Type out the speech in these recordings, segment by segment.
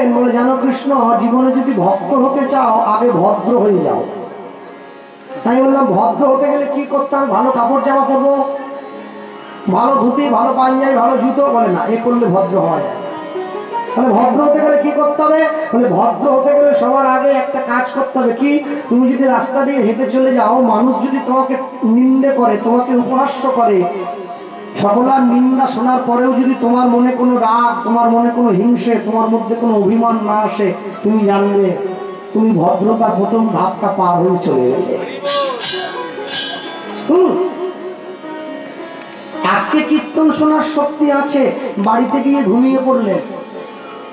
বললেন, বলে জানো কৃষ্ণ, জীবনে যদি ভক্ত হতে চাও আগে ভদ্র হয়ে যাও। তাই বললাম ভদ্র হতে গেলে কি করতে হবে? ভালো কাপড় জামা পরবো, ভালো ধুতি, ভালো পাঞ্জাবি, ভালো জুতো? বলে না, এ করলে ভদ্র হওয়া যায়। তাহলে ভদ্র হতে গেলে কি করতে হবে? বলে ভদ্র হতে গেলে সবার আগে একটা কাজ করতে হবে। কি? তুমি যদি রাস্তা দিয়ে হেঁটে চলে যাও, মানুষ যদি তোমাকে নিন্দে করে, তোমাকে উপহাস্য করে, সকলার নিন্দা শোনার পরেও যদি তোমার মনে কোনো রাগ, তোমার মনে কোনো হিংসে, তোমার মধ্যে কোনো অভিমান না আসে, তুমি জানবে তুমি ভদ্রতার প্রথম ধাপটা পার হয়ে চলে গেলে। আজকে কীর্তন শোনার শক্তি আছে, বাড়িতে গিয়ে ঘুমিয়ে পড়লেন,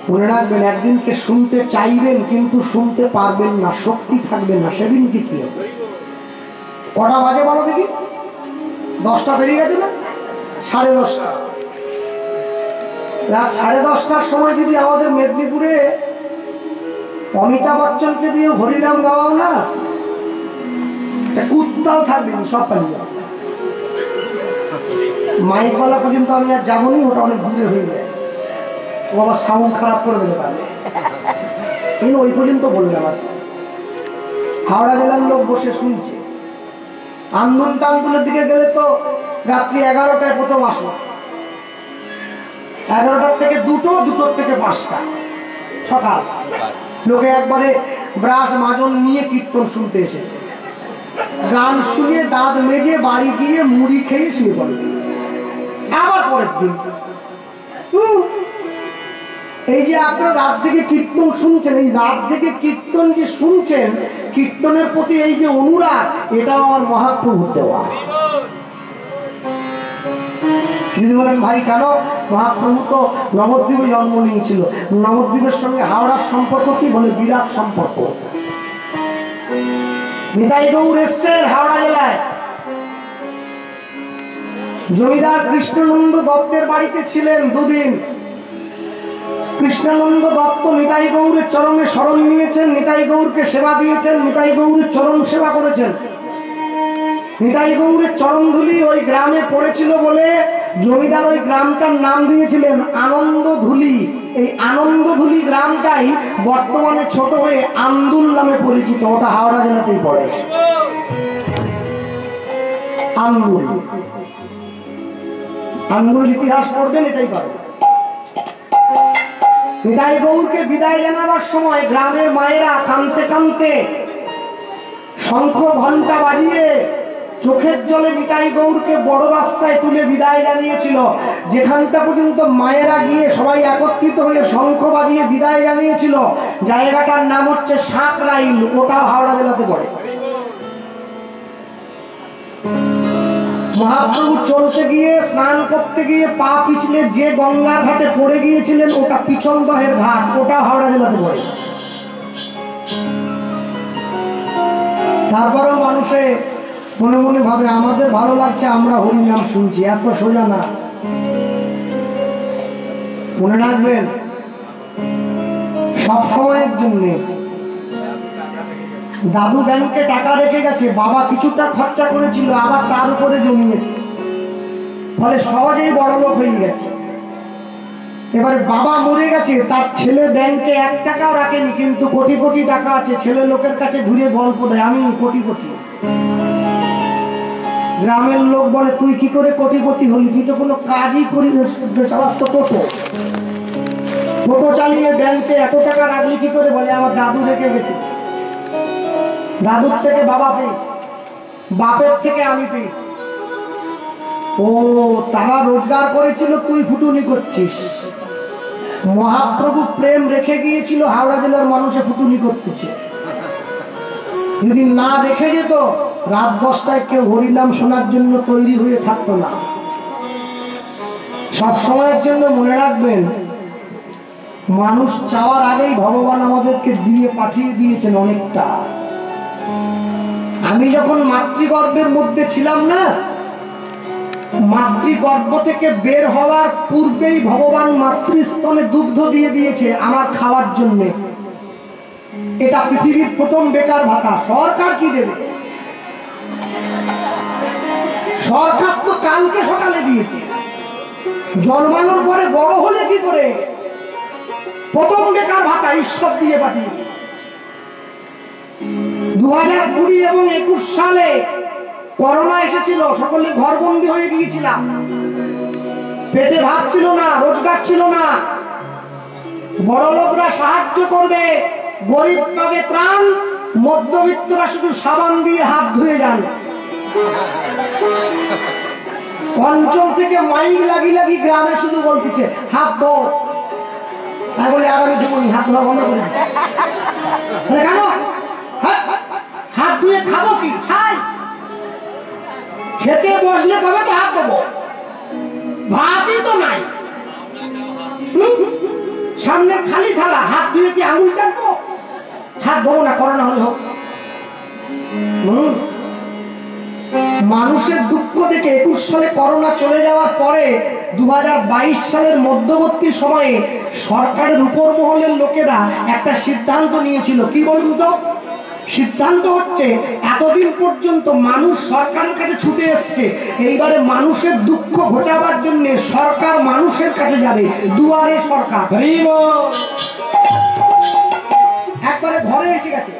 মনে রাখবেন একদিনকে শুনতে চাইবেন কিন্তু শুনতে পারবেন না, শক্তি থাকবে না, সেদিনকে কি হবে? কটা বাজে বলো দেখি? 10টা পেরিয়ে গেছে না? 10:30। রাত 10:30টার সময় যদি আমাদের মেদিনীপুরে অমিতাভ বচ্চনকে দিয়ে হরিনাম গাওয়াও না, কুত্তাও থাকবে না, সব পালিয়ে যাবে। মাইকওয়ালা পর্যন্ত আমি আর যাবো নি, ওটা অনেক দূরে হয়ে যায়, ও আবার সাউন্ড খারাপ করে দেবে। তাহলে কিন্তু ওই পর্যন্ত বলবে আমার। হাওড়া জেলার লোক বসে শুনছে। আন্দোলন তান্দুলের দিকে গেলে তো রাত্রি 11টায় প্রথম আসলো, 11টার থেকে 2টো, 2টোর থেকে 5টা সকাল। লোকে একবারে ব্রাশ মাজন নিয়ে কীর্তন শুনতে এসেছে। গান শুনিয়ে দাঁত মেজে বাড়ি গিয়ে মুড়ি খেয়ে শুয়ে পড়ে। আবার পরের দিন এই যে আপনার রাত জেগে কীর্তন শুনছেন, এই রাত জেগে কীর্তন যে শুনছেন, কীর্তনের প্রতি এই যে অনুরাগ, এটাও আমার মহাপ্রভুর দেওয়া। যদি বলেন ভাই কেন? মহাপ্রভু তো নবদ্বীপে জন্ম নিয়েছিল, নবদ্বীপের সঙ্গে হাওড়ার সম্পর্ক কি? বলে বিরাট সম্পর্ক। নিতাই গৌর এসছেন হাওড়া জেলায়, জমিদার কৃষ্ণানন্দ দত্তের বাড়িতে ছিলেন 2 দিন। কৃষ্ণানন্দ দত্ত নিতাই গৌরের চরণে শরণ নিয়েছেন, নিতাই গৌরকে সেবা দিয়েছেন, নিতাই গৌরের চরণ সেবা করেছেন। নিতাই গৌরের চরণধুলি ওই গ্রামে পড়েছিল বলে জমিদার ওই গ্রামটার নাম দিয়েছিলেন আনন্দধুলি। এই আনন্দধুলি গ্রামটাই বর্তমানে ছোট হয়ে আন্দুল নামে পরিচিত, ওটা হাওড়া জেলাতেই পড়ে। আন্দুল, আন্দুল ইতিহাস পড়বেন, এটাই পাবে। নিতাই গৌরকে বিদায় জানাবার সময় গ্রামের মায়েরা কাঁদতে কাঁদতে শঙ্খ ঘন্টা বাজিয়ে চোখের জলে নিতাই গৌরকে বড় রাস্তায় তুলে বিদায় জানিয়েছিল। যেখানটা পর্যন্ত মায়েরা গিয়ে সবাই একত্রিত হয়ে শঙ্খ বাজিয়ে বিদায় জানিয়েছিল, জায়গাটার নাম হচ্ছে সাঁকরাইল, ওটা হাওড়া জেলাতে পড়ে। মহাপ্রভু চলতে গিয়ে, স্নান করতে গিয়ে পা পিছলে যে গঙ্গার ঘাটে পড়ে গিয়েছিলেন, ওটা পিছলদহের ঘাট, ওটা হাওড়া জেলাতে পড়ে। তারপরেও মানুষে মনে মনে ভাবে আমাদের ভালো লাগছে, আমরা হরিনাম শুনছি, এত সোজা না। মনে রাখবেন সব সময়ের জন্য দাদু ব্যাংকে টাকা রেখে গেছে, বাবা কিছুটা খরচা করেছিল, আবার তার উপরে জমিয়েছে, ফলে সহজেই বড় লোক হয়ে গেছে। এবারে বাবা মরে গেছে, তার ছেলে ব্যাংকে 1 টাকাও রাখেনি, কিন্তু কোটি কোটি টাকা আছে, ছেলে লোকের কাছে ঘুরে গল্প দেয় আমি কোটিপতি। গ্রামের লোক বলে তুই কি করে কোটিপতি হলি, তুই তো কোনো কাজই করি চালাস, তো টোটো চালিয়ে ব্যাংকে এত টাকা রাখলি কি করে? বলে আমার দাদু রেখে গেছে, দাদুর থেকে বাবা পেয়েছে, বাপের থেকে আমি পেয়েছি। ও তারা রোজগার করেছিল, তুই ফুটুনি করছিস। মহাপ্রভু প্রেম রেখে গিয়েছিল, হাওড়া জেলার মানুষে ফুটুনি করতেছে। যদি না রেখে যেত, রাত 10টায় কেউ হরিনাম শোনার জন্য তৈরি হয়ে থাকতো না। সব সময়ের জন্য মনে রাখবেন, মানুষ চাওয়ার আগেই ভগবান আমাদেরকে দিয়ে পাঠিয়ে দিয়েছেন অনেকটা। আমি যখন মাতৃগর্ভের মধ্যে ছিলাম না, মাতৃগর্ভ থেকে বের হওয়ার পূর্বেই ভগবান মাতৃস্তনে দুগ্ধ দিয়ে দিয়েছে আমার খাওয়ার জন্য। এটা পৃথিবীর প্রথম বেকার ভাতা। সরকার কি দেবে? সরকার তো কালকে সকালে দিয়েছে, জন্মানোর পরে বড় হলে কি করে? প্রথম বেকার ভাতা ঈশ্বর দিয়ে পাঠিয়ে 2020 এবং 21 সালে করোনা এসেছিল, সকলে ঘরবন্দি হয়ে গিয়েছিলাম, পেটে ভাত ছিল না, রোজগার ছিল না। বড় লোকরা সাহায্য করবে, গরিব পাবে ত্রাণ, মধ্যবিত্তরা শুধু সাবান দিয়ে হাত ধুয়ে যান। অঞ্চল থেকে মাইক লাগি লাগি গ্রামে শুধু বলতেছে হাত ধো। তাই বলে আর আমি ধুবনি, হাত ধোয়া বন্ধ করে কেন? হাত ধুয়ে খাবো কি? ছাই। খেতে বসলে তবে তো হাত দেবো, ভাতই তো নাই, সামনে খালি থালা, হাত ধুয়ে কি আঙুল চাটবো? হাত ধোবো না, করোনা হলে হোক। মানুষের দুঃখ দেখে 21 সালে করোনা চলে যাওয়ার পরে 2022 সালের মধ্যবর্তী সময়ে সরকারের উপর মহলের লোকেরা একটা সিদ্ধান্ত নিয়েছিল। কি বলুন তো? সিদ্ধান্ত হচ্ছে, এতদিন পর্যন্ত মানুষ সরকারের কাছে ছুটে এসছে, এইবারে মানুষের দুঃখ ঘোচাবার জন্য সরকার মানুষের কাছে যাবে। দুয়ারে সরকার একবারে ঘরে এসে গেছে।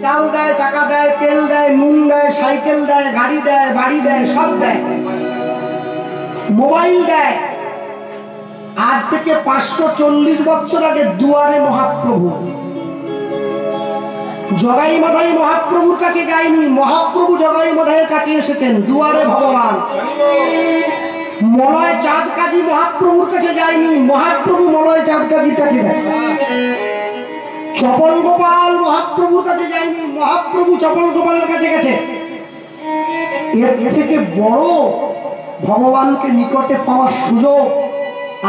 চাল দেয়, টাকা দেয়, তেল দেয়, নুন দেয়, সাইকেল দেয়, গাড়ি দেয়, বাড়ি দেয়, সব দেয়, মোবাইল দেয়। আজ থেকে 540 বছর আগে দুয়ারে মহাপ্রভু, জগাই মাধাই মহাপ্রভুর কাছে যায়নি, মহাপ্রভু জগাই মাধাইয়ের কাছে এসেছেন। দুয়ারে ভগবান। মলয় চাঁদ কাজী মহাপ্রভুর কাছে যায়নি, মহাপ্রভু মলয় চাঁদ কাজীর কাছে গেছে। চপল গোপাল মহাপ্রভুর কাছে যায়নি, মহাপ্রভু চপল গোপালের কাছে গেছে। এর থেকে বড় ভগবানকে নিকটে পাওয়ার সুযোগ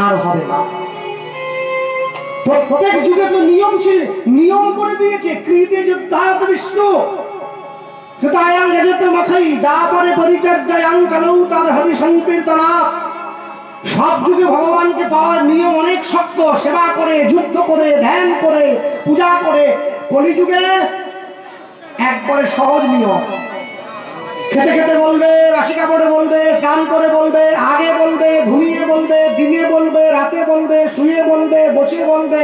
আর হবে না। প্রত্যেক যুগে তো নিয়ম ছিল, নিয়ম করে দিয়েছে। কৃতে যুদ্ধাত বিষ্ণু সুতায়াং যজত মখাই দাপরে পরিচর্যায়াং কালৌ তাদ হবি সংকীর্তনা। সব যুগে ভগবানকে পাওয়ার নিয়ম অনেক শক্ত, সেবা করে, যুদ্ধ করে, ধ্যান করে, পূজা করে। কলিযুগে একবারে সহজ নিয়ম। খেতে খেতে বলবে, রাশি কাপড়ে বলবে, স্নান করে বলবে, আগে বলবে, ঘুমিয়ে বলবে, দিনে বলবে, রাতে বলবে, শুয়ে বলবে, বসে বলবে,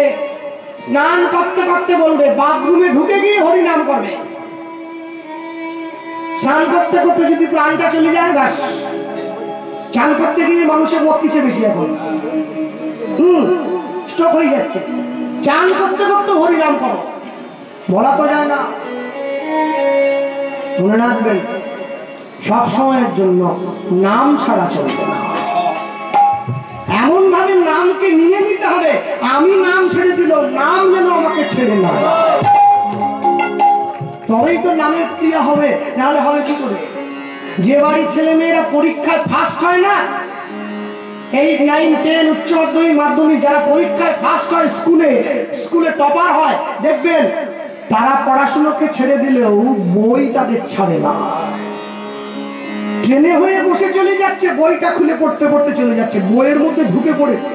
স্নান করতে করতে বলবে, বাথরুমে ঢুকে গিয়ে হরিনাম করবে। স্নান করতে করতে যদি প্রাণটা চলে যায়, ব্যাস। চান করতে গিয়ে মানুষের বত্রিশে বেশি এখন স্ট্রোক হয়ে যাচ্ছে। চান করতে করতে হরিনাম করো, বলা তো যায় না। মনে রাখবেন, সব সময়ের জন্য নাম ছাড়া চলবে না। এমন ভাবে নামকে নিয়ে নিতে হবে, আমি নাম ছেড়ে দিল, নাম যেন আমাকে ছেড়ে না, তবেই তো নামের ক্রিয়া হবে। নাহলে হবে কি করে? যে বাড়ির ছেলে মেয়েরা পরীক্ষায় ফার্স্ট হয় না, 8, 9, 10 উচ্চ মাধ্যমিক, মাধ্যমিক, যারা পরীক্ষায় ফার্স্ট হয়, স্কুলে টপার হয়, দেখবেন তারা পড়াশোনাকে ছেড়ে দিলেও বই তাদের ছাড়ে না। ট্রেনে হয়ে বসে চলে যাচ্ছে, বইটা খুলে পড়তে পড়তে চলে যাচ্ছে, বইয়ের মধ্যে ঢুকে পড়েছে।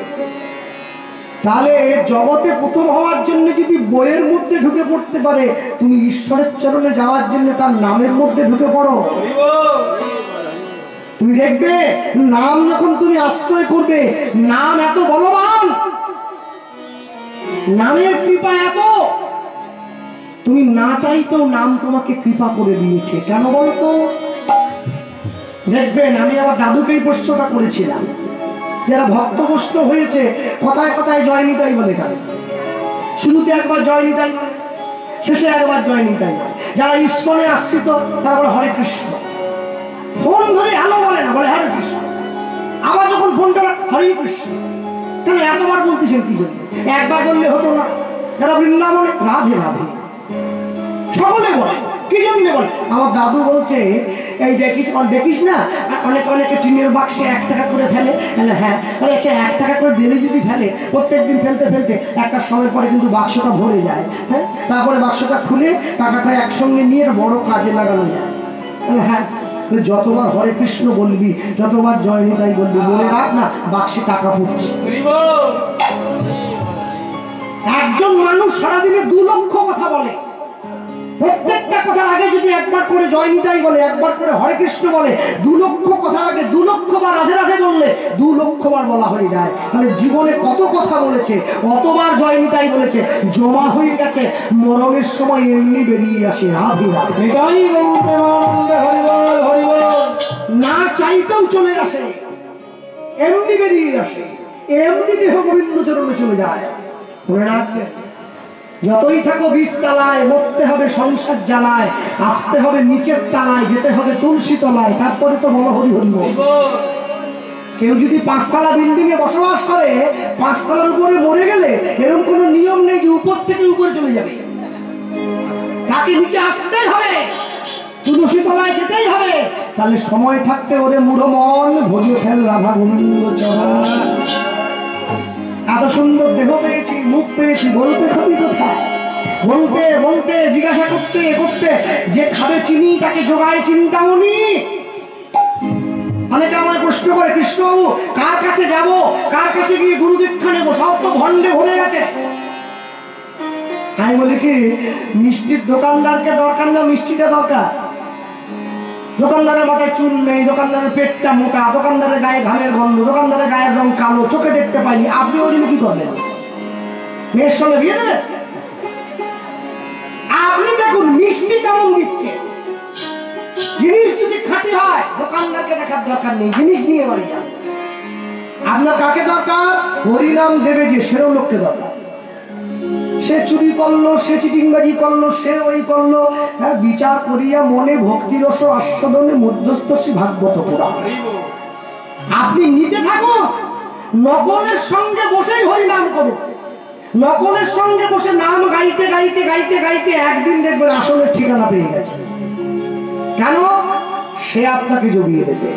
তাহলে জগতে প্রথম হওয়ার জন্য যদি বইয়ের মধ্যে ঢুকে পড়তে পারে, তুমি ঈশ্বরের চরণে যাওয়ার জন্য তার নামের মধ্যে ঢুকে পড়ো। তুমি দেখবে, নাম যখন তুমি আশ্রয় করবে, নাম এত বলবান, নামের কৃপা এত, তুমি না চাইতেও নাম তোমাকে কৃপা করে দিয়েছে। কেন বলতো? দেখবেন, আমি আমার দাদুকেই প্রশ্নটা করেছিলাম, যারা ভক্ত বৈষ্ণব হয়েছে কথায় কথায় জয় নিতাই বলে, কেন? শুরুতে একবার জয় নিতাই বলে, শেষে একবার জয় নিতাই বলে। যারা ইস্কনে আশ্রিত তারা বলে হরে কৃষ্ণ। ফোন ধরে হ্যালো বলে না, বলে হরে কৃষ্ণ। আবার যখন ফোনটা হরে কৃষ্ণ, কেন এতবার বলতেছেন কি জন্য? একবার বললে হতো না? যারা বৃন্দাবনে রাধে রাধে সকলে বলে, কি জন্য বলে? আমার দাদু বলছে, এই দেখিস না, অনেকে টিনের বাক্সে 1 টাকা করে ফেলে। হ্যাঁ, আচ্ছা 1 টাকা করে ডেলি যদি ফেলে, প্রত্যেকদিন ফেলতে ফেলতে একটা সময় পরে কিন্তু বাক্সটা ভরে যায়। হ্যাঁ, তারপরে বাক্সটা খুলে টাকাটা একসঙ্গে নিয়ে বড় কাজে লাগানো যায়। হ্যাঁ, যতবার হরে কৃষ্ণ বলবি, যতবার জয় নিতাই বলবি, বলে রাখ না, বাক্সে টাকা পড়ছে। একজন মানুষ সারাদিনে 2 লক্ষ কথা বলে, প্রত্যেকটা কথার আগে যদি একবার করে জয় নিতাই বলে, একবার করে হরে কৃষ্ণ বলে, 2 লক্ষ কথার আগে 2 লক্ষ বার রাধে রাধে বললে 2 লক্ষ বার বলা হয়ে যায়। তাহলে জীবনে কত কথা বলেছে, অতবার জয় নিতাই বলেছে, জমা হয়ে গেছে, মরণের সময় এমনি বেরিয়ে আসে রাধে রাধে, না চাইতেও চলে আসে, এমনি বেরিয়ে আসে, এমনি দেহ গোবিন্দ চরণে চলে যায়। মনে রাখবে, যতই থাকো 20 তলায়, মরতে হবে সংসার জ্বালায়, আসতে হবে নিচের তলায়, যেতে হবে তুলসী তলায়, তারপরে তো বলো হরি হরি বল। কেউ যদি 5 তলা বিল্ডিং এ বসবাস করে, 5 তলার উপরে মরে গেলে এরকম কোনো নিয়ম নেই যে উপর থেকে উপরে চলে যাবে, তাকে নিচে আসতেই হবে, তুলসী তলায় যেতেই হবে। তাহলে সময় থাকতে ওরে মূঢ় মন ভজে ফেল রাধা গোবিন্দ চরণ। এত সুন্দর দেহ পেয়েছি, মুখ পেয়েছি, বলতে খাবি কোথায়? বলতে বলতে জিজ্ঞাসা করতে করতে যে খাবে চিনি তাকে জোগায় চিন্তামণি। অনেকে আমার প্রশ্ন করে, কৃষ্ণবাবু কার কাছে যাব, কার কাছে গিয়ে গুরু দীক্ষা নেবো, সব তো ভণ্ডে ভরে গেছে। আমি বলি কি, মিষ্টির দোকানদারকে দরকার না, মিষ্টিটা দরকার। দোকানদারের মাথায় চুল নেই, দোকানদারের পেটটা মোটা, দোকানদারের গায়ে ঘামের গন্ধ, দোকানদারের গায়ের রং কালো, চোখে দেখতে পাইনি, আপনি ওই জন্য কি করবেন? মেয়ের সঙ্গে বিয়ে দেবেন? আপনি দেখুন মিষ্টি কেমন দিচ্ছে। জিনিস যদি খাঁটি হয় দোকানদারকে দেখার দরকার নেই, জিনিস নিয়ে বাড়ি যান। আপনার কাকে দরকার? হরিনাম দেবে যে, সেরও লোককে দরকার। সে চুরি করলো, সে চিটিংবাজি করলো, সে ওই করলো, হ্যাঁ, বিচার করিয়া মনে ভক্তিরস আস্বাদনে মধ্যস্থী ভাগবত পুরাণ। আপনি নিতে থাকুন, নকলের সঙ্গে বসেই হরিনাম করুন, নকলের সঙ্গে বসে নাম গাইতে গাইতে গাইতে গাইতে একদিন দেখবেন আসলের ঠিকানা পেয়ে গেছে। কেন? সে আপনাকে জড়িয়ে দেবে।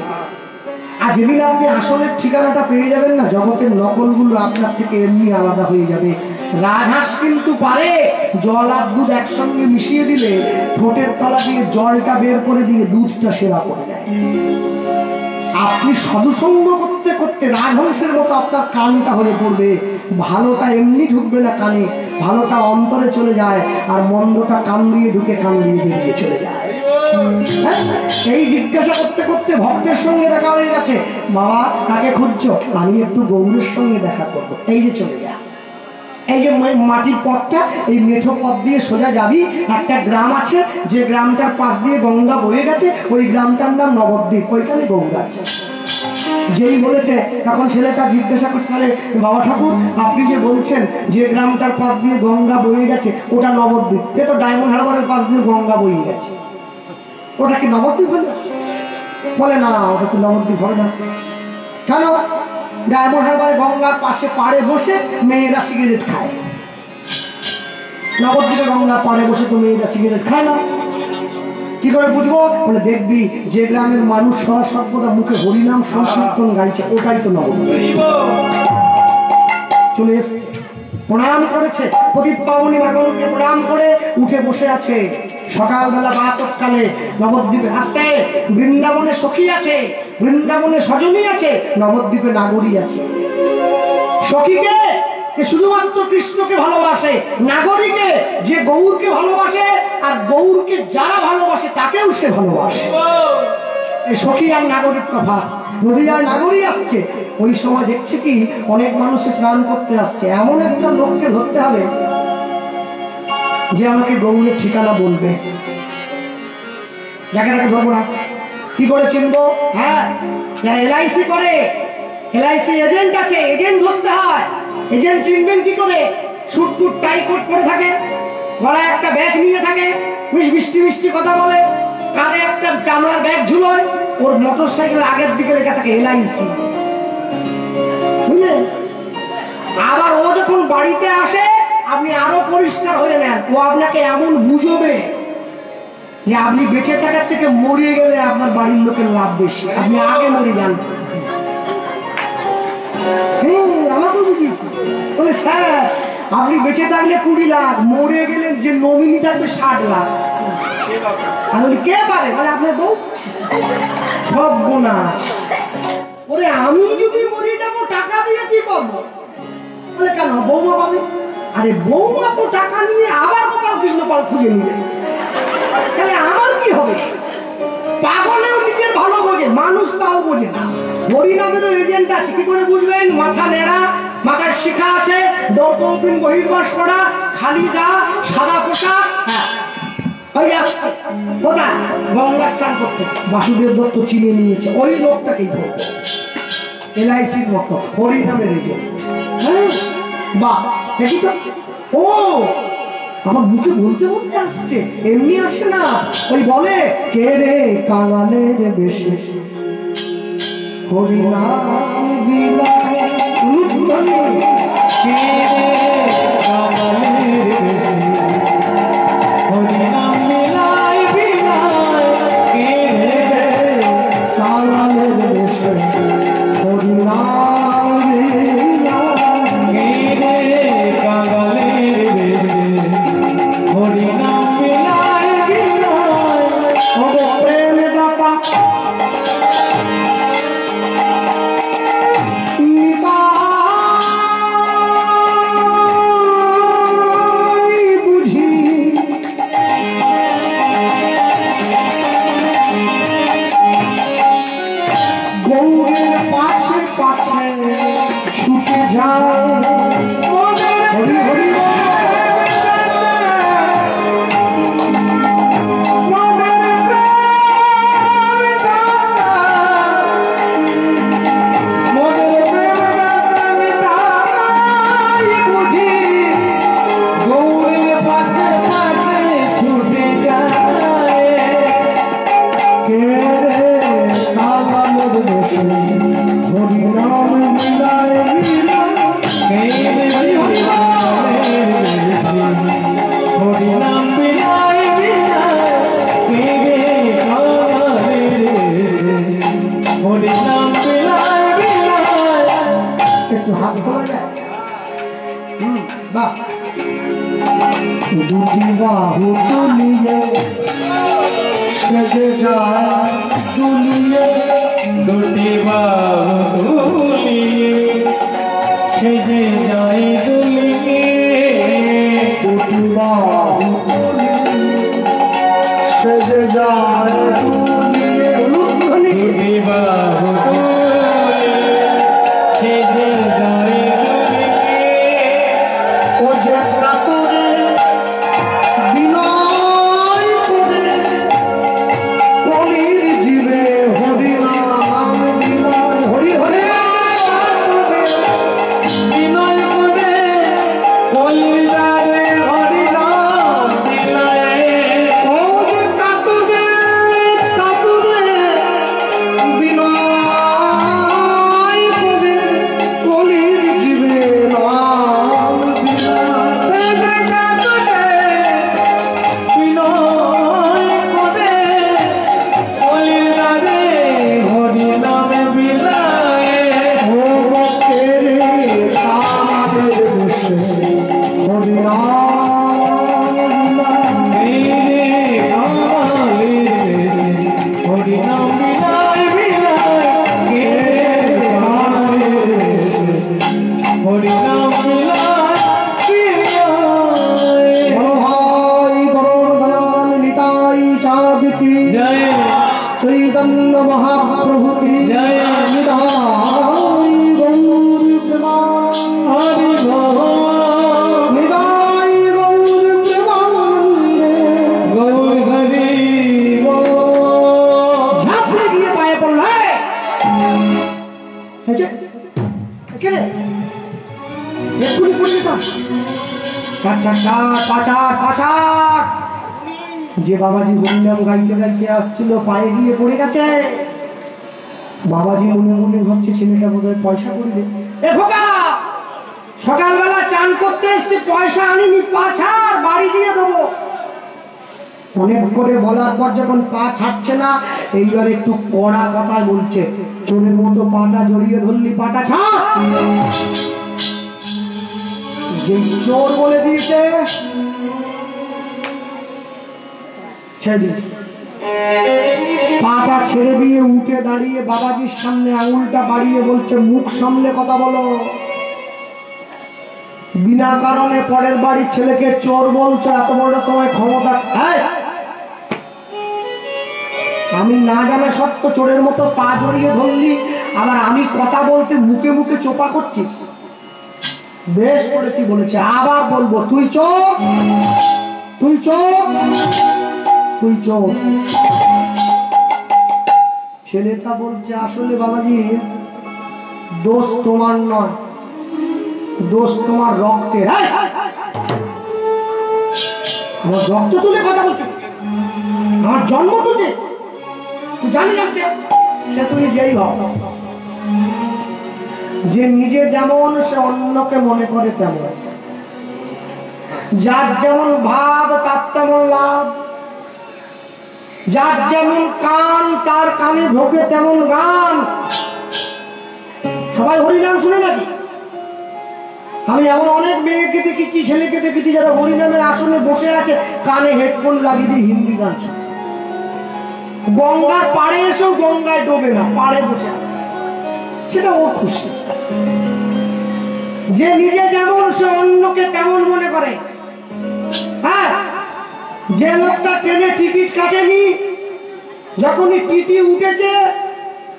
আর যেদিন আপনি আসলের ঠিকানাটা পেয়ে যাবেন না, জগতের নকলগুলো আপনার থেকে এমনি আলাদা হয়ে যাবে। রাজহাঁস কিন্তু পারে জল আর দুধ একসঙ্গে মিশিয়ে দিলে ঠোঁটের তলা দিয়ে জলটা বের করে দিয়ে দুধটা সেরা করে দেয়। আপনি সাধুসঙ্গ করতে করতে রাজহংসের মতো আপনার কানটা হয়ে পড়বে, ভালোটা এমনি ঢুকবে না কানে, ভালোটা অন্তরে চলে যায়, আর মন্দটা কান দিয়ে ঢুকে কান দিয়ে বেরিয়ে চলে যায়। এই জিজ্ঞাসা করতে করতে ভক্তের সঙ্গে দেখা হয়ে গেছে, বাবা তাকে খুঁজছো? আমি একটু গৌরের সঙ্গে দেখা করবো। এই যে চলে যায়, এই যে মাটির পথটা, এই মেঠো পথ দিয়ে সোজা যাবি, একটা গ্রাম আছে, যে গ্রামটার পাশ দিয়ে গঙ্গা বয়ে গেছে, ওই গ্রামটার নাম নবদ্বীপ, ওইখানে গঙ্গা আছে। যেই বলেছে তখন ছেলেটা জিজ্ঞাসা করছে, তাহলে বাবা ঠাকুর আপনি যে বলছেন যে গ্রামটার পাশ দিয়ে গঙ্গা বয়ে গেছে ওটা নবদ্বীপ, সে তো ডায়মন্ড হারবারের পাশ দিয়ে গঙ্গা বয়ে গেছে, ওটা কি নবদ্বীপ হলো? বলে না, ওটা তো নবদ্বীপ হবে না। কেন? ডায়মন্ড হারবারে গঙ্গার পাশে পাড়ে বসে মেয়েরা সিগারেট খায়, নবদ্বীপে গঙ্গার পাড়ে বসে তো মেয়েরা সিগারেট খায় না। কি করে বুঝবো? বলে দেখবি যে গ্রামের মানুষ সর্বদা মুখে হরিনাম সংকীর্তন গাইছে, ওটাই তো নবদ্বীপ। চলে এসছে, প্রণাম করেছে, পতিত পাবনী মাগনকে প্রণাম করে উঠে বসে আছে। সকালবেলা প্রাতঃকালে নবদ্বীপে আসতে, বৃন্দাবনে সখী আছে, বৃন্দাবনে সজনী আছে, নবদ্বীপে নাগরী আছে। সখীকে শুধুমাত্র কৃষ্ণকে ভালোবাসে, নাগরীকে যে গৌরকে ভালোবাসে, আর গৌরকে যারা ভালোবাসে তাকেও সে ভালোবাসে। এই সখী আর নাগরিক কথা। নদীয়ায় নাগরী আসছে, ওই সময় দেখছে কি অনেক মানুষে স্নান করতে আসছে, এমন একটা লোককে ধরতে হবে যে আমাকে গৌরের ঠিকানা বলবে। যাকে তাকে ধরবো না, কি করে চিনবো? হ্যাঁ, এলআইসি করে, এলআইসি এজেন্ট আছে, এজেন্ট ধরতে হয়। এজেন্ট চিনবেন কি করে? সুট টুট টাই কোট পরে থাকে, গলায় একটা ব্যাগ নিয়ে থাকে, মিষ্টি মিষ্টি কথা বলে, কাঁধে একটা চামড়ার ব্যাগ ঝুলোয়, ওর মোটর সাইকেলের আগের দিকে লেখা থাকে এলআইসি। বুঝলেন? আবার ও যখন বাড়িতে আসে আপনি আরো পরিষ্কার হয়ে নেন, ও আপনাকে এমন বুঝবে যে আপনি বেঁচে থাকার থেকে মরে গেলে আপনার বাড়ির লোকের লাভ বেশি, আপনি আগে মরে যান। আমাকে বুঝিয়েছি, বলে স্যার আপনি বেঁচে থাকলে 20 লাখ, মরে গেলে যে নমিনি থাকবে 60 লাখ। আমি বলি কে পারে? বলে আপনার বউ। সর্বনাশ, ওরে আমি যদি মরে যাবো টাকা দিয়ে কি করবো? বলে কেন, বৌমা পাবে। আরে বৌমা তো টাকা নিয়ে আবার গোপাল কৃষ্ণ পাল খুঁজে নিবে। তাহলে আমার কি হবে? পাগলেও নিজের ভালো বোঝে, মানুষ তাও বোঝে না। হরিনামেরও এজেন্ট আছে, কি করে বুঝবেন? মাথা নেড়া, মাথার শিখা আছে, ডরকৌপিন বহির্বাস পড়া, খালি গা, সাদা পোশাক, হয়ে আসছে কোথায়? গঙ্গা স্নান করতে। বাসুদেব দত্ত চিনে নিয়েছে ওই লোকটাকেই ধরতে, LICর মতো হরিনামের এজেন্ট। হ্যাঁ বাহ, দেখি তো। ও আমার মুখে বলতে বলতে আসছে, এমনি আসে না। ওই বলে, কে রে কাঙালের বেশে হরিনাম বিলায়, কে রে কাঙালের বেশে হরিনাম বিলায় বিলায়, কে রে কাঙালের বেশে হরিনাম বিলায়, কে রে কাঙালের বেশে হরিনাম বিলায় বিলায়। ও প্রেম দাতা বুঝি গৌরের পাছে পাছে ছুটে যায়, হরি হরি দুটি বাহু তুলিয়ে সেজে যায় তুলিয়ে, দুটি বাহু তুলিয়ে সেজে যায় তুলিয়ে, দুটি বাহু সেজে যায় তুলিয়ে, দুটি বাহু সেজে যায় তুলিয়ে। ও যে প্রাতরে বিনয় করে কলির জীবে হরিনাম বিলায়, হরি হরি বিনয় করে কলির জীবে হরিনাম বিলায়। ও যে প্রাতরে প্রাতরে বিনয় করে কলির জীবে নাম चैतन्य महाप्रभु की जय। निताई गौर प्रेमानंदे, हरि बोल। निताई गौर प्रेमानंदे, गौर हरि बोल। झापड़े दिए पाए पड़ रहे है क्या ये पूरी पूरी का पाचार যে বাবাজি হরিনাম গাইতে গাইতে আসছিল পায়ে গিয়ে পড়ে গেছে। বাবাজি মনে মনে ভাবছে ছেলেটা বোধহয় পয়সা করবে। এ খোকা, সকালবেলা চান করতে এসছে, পয়সা আনিনি, পা ছাড়, বাড়ি দিয়ে দেবো। অনেক করে বলার পর যখন পা ছাড়ছে না, এইবার একটু কড়া কথা বলছে, চোরের মতো পাটা জড়িয়ে ধরলি, পাটা ছাড়। যে চোর বলে দিয়েছে পাটা ছেড়ে দিয়ে উঠে দাঁড়িয়ে বাবাজির সামনে আঙুলটা বাড়িয়ে বলছে, মুখ সামলে কথা বলো। বিনা কারণে পরের বাড়ির ছেলেকে চোর বলছো, এত বড় তোমার ক্ষমতা? আমি না জানা সত্য চোরের মতো পা জড়িয়ে ধরলি, আবার আমি কথা বলতে মুখে মুখে চোপা করছি। বেশ করেছি বলেছে, আবার বলবো তুই চোর, তুই চোর, তুই চোর। ছেলেটা বলছে আসলে বাবাজি দোষ তোমার নয়, দোষ তোমার রক্তের। আমার রক্ত তুলে কথা বলছে, আমার জন্ম তুলে তুই জানি রাখতে। সে তুই যেই হোক, যে নিজে যেমন সে অন্যকে মনে করে তেমন, যার যেমন ভাব তার তেমন লাভ, যার যেমন কান তার কানে ঢোকে তেমন গান। সবাই হরিনাম শুনে নাকি? আমি এমন অনেক মেয়েকে দেখেছি, ছেলেকে দেখেছি যারা হরিনামের আসনে বসে আছে, কানে হেডফোন লাগিয়ে দিয়ে হিন্দি গান শুনে। গঙ্গার পাড়ে এসেও গঙ্গায় ডোবে না, পাড়ে বসে আছে, সেটা ও খুশি। যে নিজে যেমন সে অন্যকে তেমন মনে করে। হ্যাঁ, যে লোকটা ট্রেনে টিকিট কাটেনি, যখনই টিটি উঠেছে,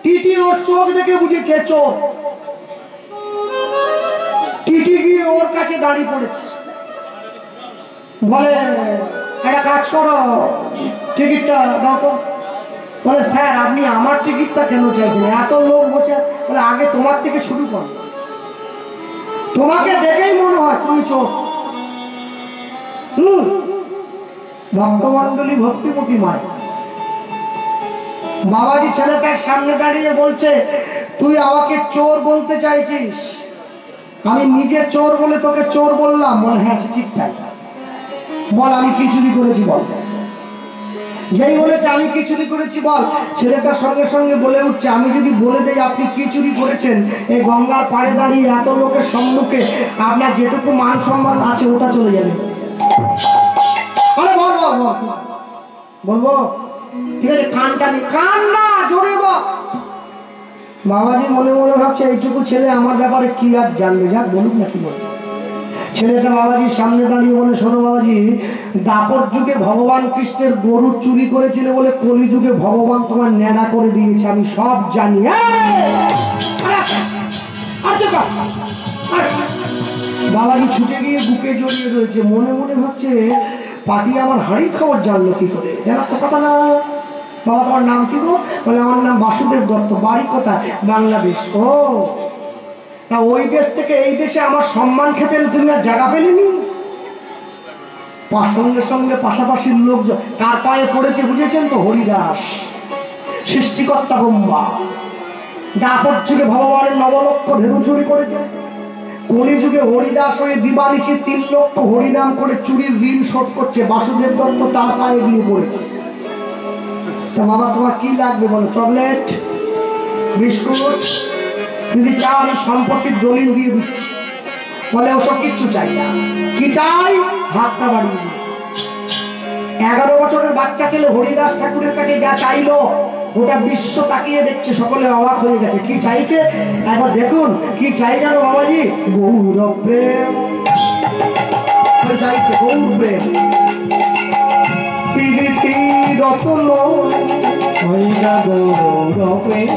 টিটি ওর চোখ দেখে বুঝেছে চোর। টিটি গিয়ে ওর কাছে দাঁড়িয়ে পড়েছে, বলে একটা কাজ করো, টিকিটটা দাও তো। বলে স্যার আপনি আমার টিকিটটা কেন চাইছেন, এত লোক বসে। বলে আগে তোমার থেকে শুরু করো, তোমাকে দেখেই মনে হয় তুমি চোর। ভক্তমন্ডলী ভক্তিমতী মায়, বাবাজি ছেলেটার সামনে দাঁড়িয়ে বলছে তুই আমাকে চোর বলতে চাইছিস, আমি নিজে চোর বলে তোকে চোর বললাম? বলে হ্যাঁ ঠিক তাই। বল আমি কি চুরি করেছি বল। যেই বলেছে আমি কি চুরি করেছি বল, ছেলেটার সঙ্গে সঙ্গে বলে উঠছে আমি যদি বলে দেই আপনি কি চুরি করেছেন, এই গঙ্গার পাড়ে দাঁড়িয়ে এত লোকের সম্মুখে আপনার যেটুকু মান সম্মান আছে ওটা চলে যাবে। আরে বল বল বল, বলবো ঠিক আছে, কানটা নি, কান না জোরে বল। বাবাজি মনে মনে ভাবছে এইটুকু ছেলে আমার ব্যাপারে কি আর জানবে, যাক বলুক না কি বলছে। ছেলেটা বাবাজির সামনে দাঁড়িয়ে বলে শোনো বাবাজি, দাপর যুগে ভগবান কৃষ্ণের গরু চুরি করেছিল বলে কলি যুগে ভগবান তোমার নেড়া করে দিয়েছে, আমি সব জানি। বাবাজি ছুটে গিয়ে বুকে জড়িয়ে রয়েছে, মনে মনে ভাবছে পাটি আমার হাঁড়ির খবর জানলো কি করে, জানা তো কথা না। বাবা তোমার নাম কি গো? বলে আমার নাম বাসুদেব দত্ত, বাড়ি কোথায়? বাংলাদেশ। ও তা ওই দেশ থেকে এই দেশে আমার সম্মান খেতে তুমি আর জায়গা পেলেনি? সঙ্গে সঙ্গে পাশাপাশির লোক কার পায়ে পড়েছে বুঝেছেন তো? হরিদাস, সৃষ্টিকর্তা ব্রহ্মা। দাপর যুগে ভগবানের 9 লক্ষ ধেনু চুরি করেছে, কলি যুগে হরিদাস হয়ে দিবানিশি 3 লক্ষ হরিনাম করে চুরির ঋণ শোধ করছে। বাসুদেব দত্ত তার পায়ে গিয়ে পড়েছে। তা বাবা তোমার কি লাগবে বলো? চকলেট, বিস্কুট, যদি চাও আমি সম্পত্তির দলিল দিয়ে দিচ্ছি। বলে ওসব কিচ্ছু চাই না, কি চাই? হাতটা বাড়িয়ে দিই। 11 বছরের বাচ্চা ছেলে হরিদাস ঠাকুরের কাছে যা চাইলো গোটা বিশ্ব তাকিয়ে দেখছে, সকলে অবাক হয়ে গেছে। কি চাইছে একবার দেখুন, কি চাই জানো বাবাজি? গৌর প্রেম চাইছে, গৌর প্রেম। প্রীতি রতন গৌর প্রেম,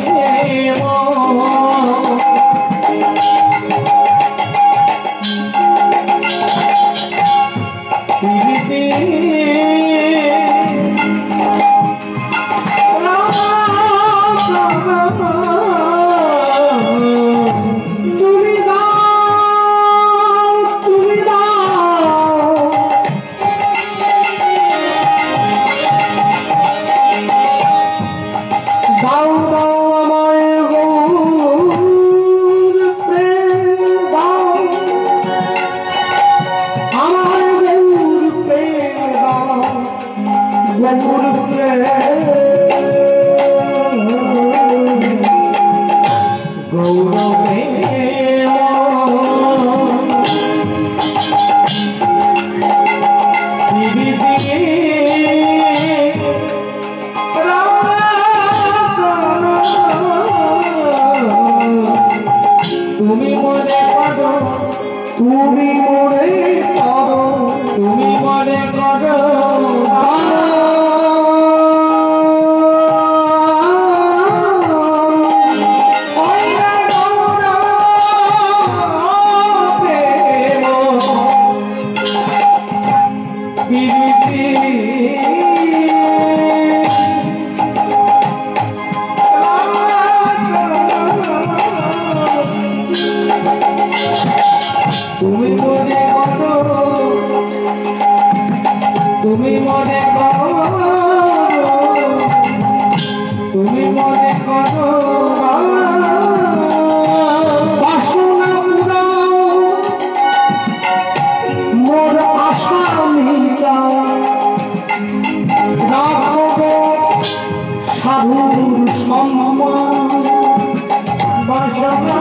তুমি মনে করো, তুমি মনে করো বাসনা পুরাও মোর আশা মিটাও, রাখবো সাধুর সম্মান। বাসনা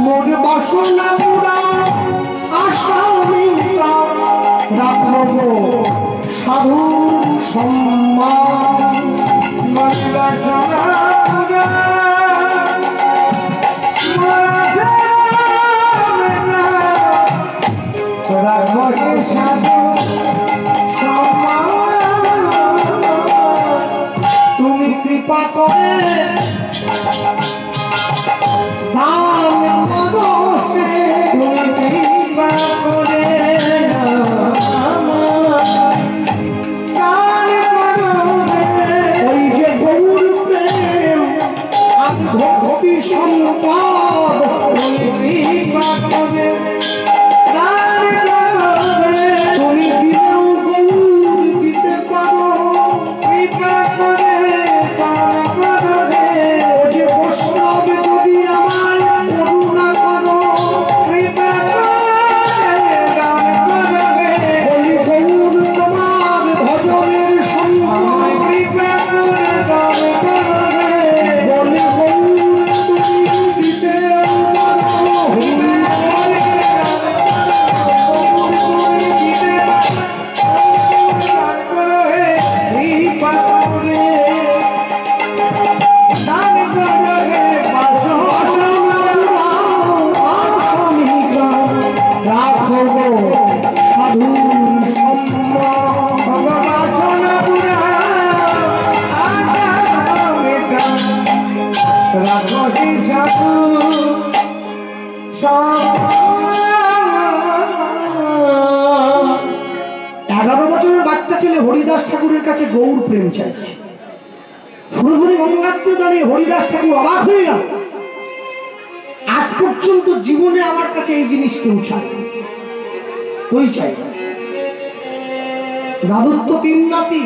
মোর বাসনা পুরা আশা মিটাও, রাখবো সাধুর সম্মান। তুমি কৃপা করে দান করো, তুমি কৃপা করে ওই যে গৌর প্রেম আমি ভক্তি সম্পদ, কৃপা করে তুমি দিলেও গৌর দিতে পারো। কৃপা করে ও যে বৈষ্ণব যদি আমায় করুণা করো, কৃপা বলি গৌর তোমার ভজনের সম্মান, কৃপা করে বলি গৌর তুমি দিতে পারো। ছেলে হরিদাস ঠাকুরের কাছে গৌর প্রেম চাইছে। সুরধুরি গঙ্গাতে দাঁড়িয়ে হরিদাস ঠাকুর অবাক হয়ে গেল, আজ পর্যন্ত জীবনে আমার কাছে এই জিনিস কেউ চাই তুই চাই। দাদুর তো 3 নাতি,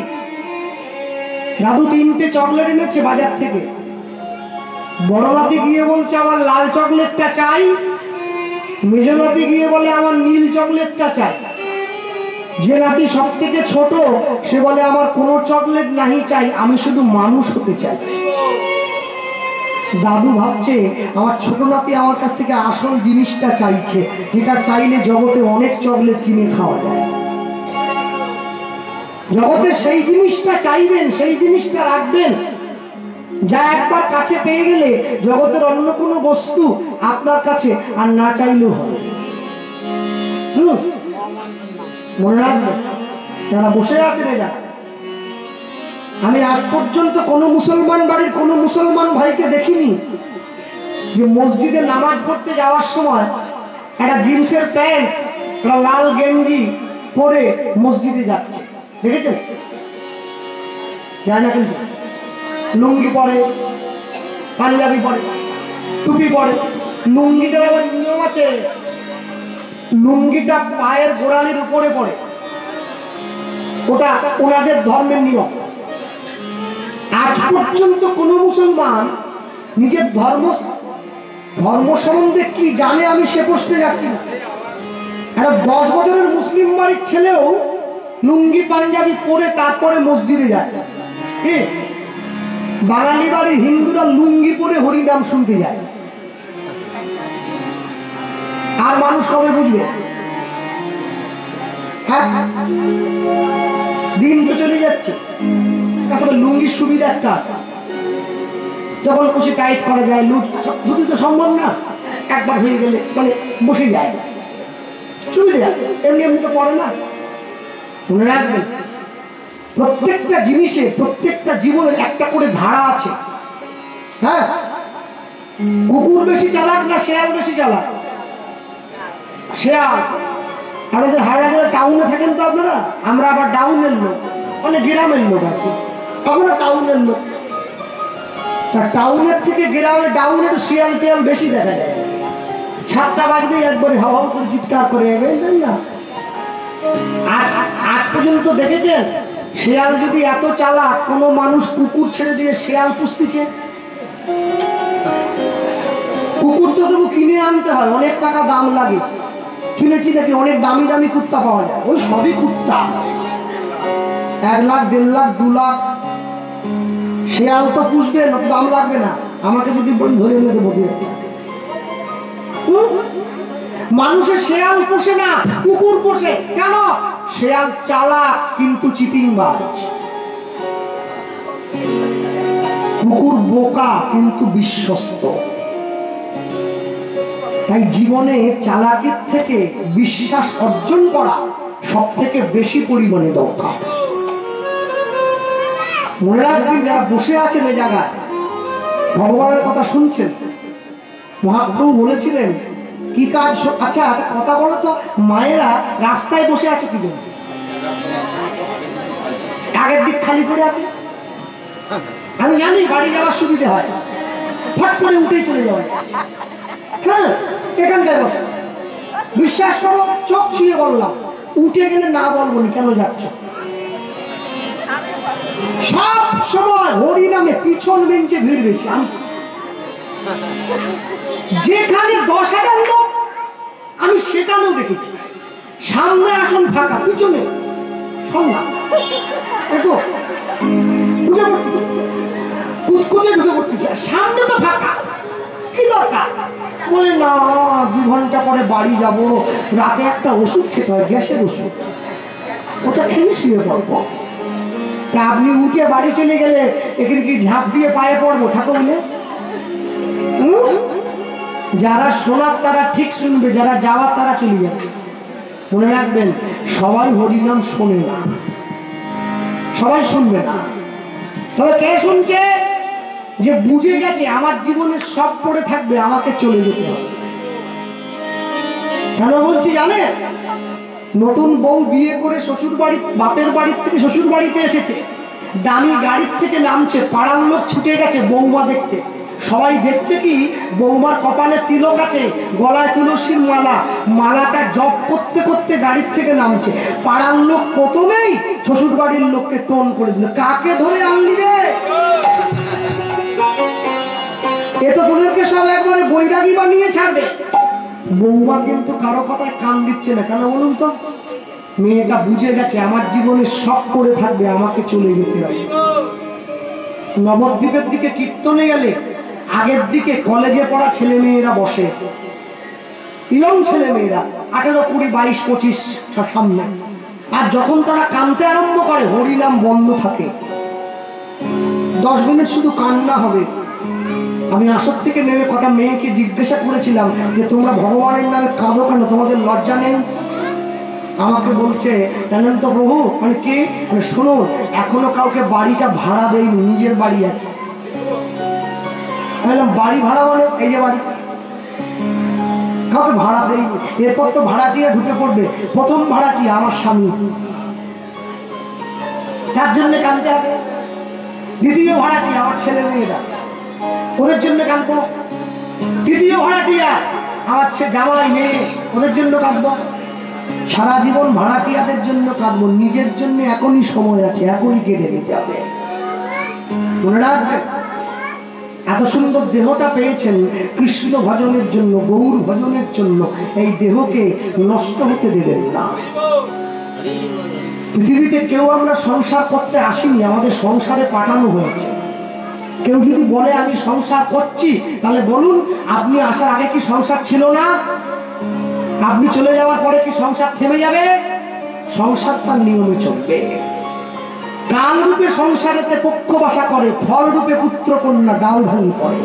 দাদু 3টে চকলেট এনেছে বাজার থেকে। বড় নাতি গিয়ে বলছে আমার লাল চকলেটটা চাই, মেজ নাতি গিয়ে বলে আমার নীল চকলেটটা চাই। যে নাতি সব থেকে ছোট সে বলে আমার কোনো চকলেট নাহি চাই, আমি শুধু মানুষ হতে চাই। দাদু ভাবছে আমার ছোট নাতি আমার কাছ থেকে আসল জিনিসটা চাইছে, যেটা চাইলে জগতে অনেক চকলেট কিনে খাওয়া যায়। জগতে সেই জিনিসটা চাইবেন, সেই জিনিসটা রাখবেন, যা একবার কাছে পেয়ে গেলে জগতের অন্য কোনো বস্তু আপনার কাছে আর না চাইলেও হবে। মনে রাখবেন যারা বসে আছেন এরা, আমি আজ পর্যন্ত কোনো মুসলমান বাড়ির কোনো মুসলমান ভাইকে দেখিনি যে মসজিদে নামাজ পড়তে যাওয়ার সময় একটা জিন্সের প্যান্ট, একটা লাল গেঞ্জি পরে মসজিদে যাচ্ছে, দেখেছেন? যায় না কিন্তু লুঙ্গি পরে, পাঞ্জাবি পরে, টুপি পরে। লুঙ্গিটার আবার নিয়ম আছে, লুঙ্গিটা পায়ের গোড়ালির উপরে পড়ে, ওটা ওনাদের ধর্মের নিয়ম। আজ পর্যন্ত কোন মুসলমান নিজের ধর্ম সম্বন্ধে কি জানে আমি সে প্রশ্নে যাচ্ছি না। একটা 10 বছরের মুসলিম বাড়ির ছেলেও লুঙ্গি পাঞ্জাবি পরে তারপরে মসজিদে যায়। বাঙালি বাড়ির হিন্দুরা লুঙ্গি পরে হরিনাম শুনতে যায়, আর মানুষ কবে বুঝবে? দিন তো চলে যাচ্ছে, আসলে লুঙ্গির সুবিধা একটা আছে, যখন খুশি টাইট করা যায়, লুজ ধুতি তো সম্ভব না, একবার হয়ে গেলে মানে বসে যায়, সুবিধা আছে, এমনি এমনি তো পড়ে না। মনে রাখবেন প্রত্যেকটা জিনিসে, প্রত্যেকটা জীবনের একটা করে ধারা আছে। হ্যাঁ, কুকুর বেশি চালাক না শেয়াল বেশি চালাক? শেয়াল। আমাদের হাওড়া টাউনে থাকেন তো আপনারা, আমরা আবার ডাউনের লোক, মানে গ্রামের লোক আছি, আপনারা টাউনের লোক। তা টাউনের থেকে গ্রামে ডাউনের শিয়াল টিয়াল বেশি দেখা যায়। 7টা বাজবেই একবারে হাওয়া করে চিৎকার করে এবেন না। আজ পর্যন্ত দেখেছেন শেয়াল যদি এত চালাক, কোনো মানুষ কুকুর ছেড়ে দিয়ে শেয়াল পুষতেছে? কুকুর তো তবু কিনে আনতে হয়, অনেক টাকা দাম লাগে। শুনেছি নাকি অনেক দামি দামি কুত্তা পাওয়া যায়, ওই সবই কুত্তা, 1 লাখ 1.5 লাখ 2 লাখ। শেয়াল তো পুষবে, দাম লাগবে না। আমাকে যদি ধরে এনে দেবো। মানুষের শেয়াল পোষে না, কুকুর পোষে। কেন? শেয়াল চালাক কিন্তু চিটিংবাজ, কুকুর বোকা কিন্তু বিশ্বস্ত। তাই জীবনে চালাকের থেকে বিশ্বাস অর্জন করা সব থেকে বেশি পরিমাণে দরকার। মনে রাখবেন, যারা বসে আছেন এই জায়গায় ভগবানের কথা শুনছেন, মহাপ্রভু বলেছিলেন কি কাজ। আচ্ছা কথা বলো তো, মায়েরা রাস্তায় বসে আছে কি জন্য? আগের দিক খালি পড়ে আছে, আমি জানি বাড়ি যাওয়ার সুবিধা হয়, ফট করে উঠেই চলে যাওয়া। হ্যাঁ, এখানটায় বসে বিশ্বাস করো, চোখ ছুঁয়ে বললাম, উঠে গেলে না বলবো নি কেন যাচ্ছ। সব সময় হরি নামে পিছন বেঞ্চে ভিড় বেশি। আমি যেখানে 10,000 লোক আমি সেখানেও দেখেছি, সামনে আসন ফাঁকা, পিছনে ঢুকে পড়তেছে, সামনে তো ফাঁকা, কি দরকার? বলে না 2 ঘন্টা পরে বাড়ি যাব, রাতে একটা ওষুধ খেতে হয়, গ্যাসের ওষুধ, ওটা খেয়ে শুয়ে পড়বো। তা আপনি উঠে বাড়ি চলে গেলে এখানে কি ঝাঁপ দিয়ে পায়ে পড়বো ঠাকুরলে? যারা শোনার তারা ঠিক শুনবে, যারা যাওয়ার তারা চলে যাবে। মনে রাখবেন, সবাই হরিনাম শোনে না, সবাই শুনবে না। তবে কে শুনছে? যে বুঝে গেছে আমার জীবনে সব পড়ে থাকবে, আমাকে চলে যেতে হবে। কেন বলছি জানেন? নতুন বউ বিয়ে করে শ্বশুর বাড়ি, বাপের বাড়ির থেকে শ্বশুর বাড়িতে এসেছে, দামি গাড়ির থেকে নামছে, পাড়ার লোক ছুটে গেছে বৌমা দেখতে। সবাই দেখছে কি, বৌমার কপালে তিলক আছে, গলায় তুলসীর মালা, মালাটা জপ করতে করতে গাড়ির থেকে নামছে। পাড়ার লোক প্রথমেই শ্বশুর বাড়ির লোককে টোন করে দিল, কাকে ধরে আনলি রে? এ তো তোদেরকে সব একবারে বৈরাগী বানিয়ে ছাড়বে। বৌমা কিন্তু কারো কথায় কান দিচ্ছে না। কেন বলুন তো? মেয়েটা বুঝে গেছে আমার জীবনে সব করে থাকবে, আমাকে চলে যেতে হবে। নবদ্বীপের দিকে কীর্তনে গেলে আগের দিকে কলেজে পড়া ছেলে মেয়েরা বসে, ইয়ং ছেলে মেয়েরা 18, 20, 22, 25 সব সামনে। আর যখন তারা কাঁদতে আরম্ভ করে, হরিনাম বন্ধ থাকে, 10 মিনিট শুধু কান্না হবে। আমি আসর থেকে নেমে কটা মেয়েকে জিজ্ঞাসা করেছিলাম যে তোমরা ভগবানের নামে কাঁদো কেন, তোমাদের লজ্জা নেই? আমাকে বলছে জানেন তো প্রভু, মানে কে, মানে শোনো, এখনো কাউকে বাড়িটা ভাড়া দেয়নি, নিজের বাড়ি আছে। বললাম বাড়ি ভাড়া মানে? এই যে বাড়ি, কাউকে ভাড়া দেয়নি। এরপর তো ভাড়াটিয়া ঢুকে পড়বে। প্রথম ভাড়াটি আমার স্বামী, তার জন্য কাঁদতে হবে। দ্বিতীয় ভাড়াটি আমার ছেলে মেয়েরা, ওদের জন্য কাঁদবো। তৃতীয় ভাড়াটিয়া আমার জামাই মেয়ে, ওদের জন্য কাঁদবো। সারা জীবন ভাড়াটিয়াদের জন্য কাঁদবো, নিজের জন্য এখনই সময় আছে, এখনই কেটে দিতে হবে। মনে রাখবেন, এত সুন্দর দেহটা পেয়েছেন কৃষ্ণ ভজনের জন্য, গৌর ভজনের জন্য। এই দেহকে নষ্ট হতে দেবেন না। পৃথিবীতে কেউ আমরা সংসার করতে আসিনি, আমাদের সংসারে পাঠানো হয়েছে। কেউ যদি বলে আমি সংসার করছি, তাহলে বলুন আপনি আসার আগে কি সংসার ছিল না? আপনি চলে যাওয়ার পরে কি সংসার থেমে যাবে? সংসার তার নিয়মে চলবে। কাল রূপে সংসারেতে পক্ষ বাসা করে, ফল রূপে পুত্র কন্যা ডাল ভাঙি করে।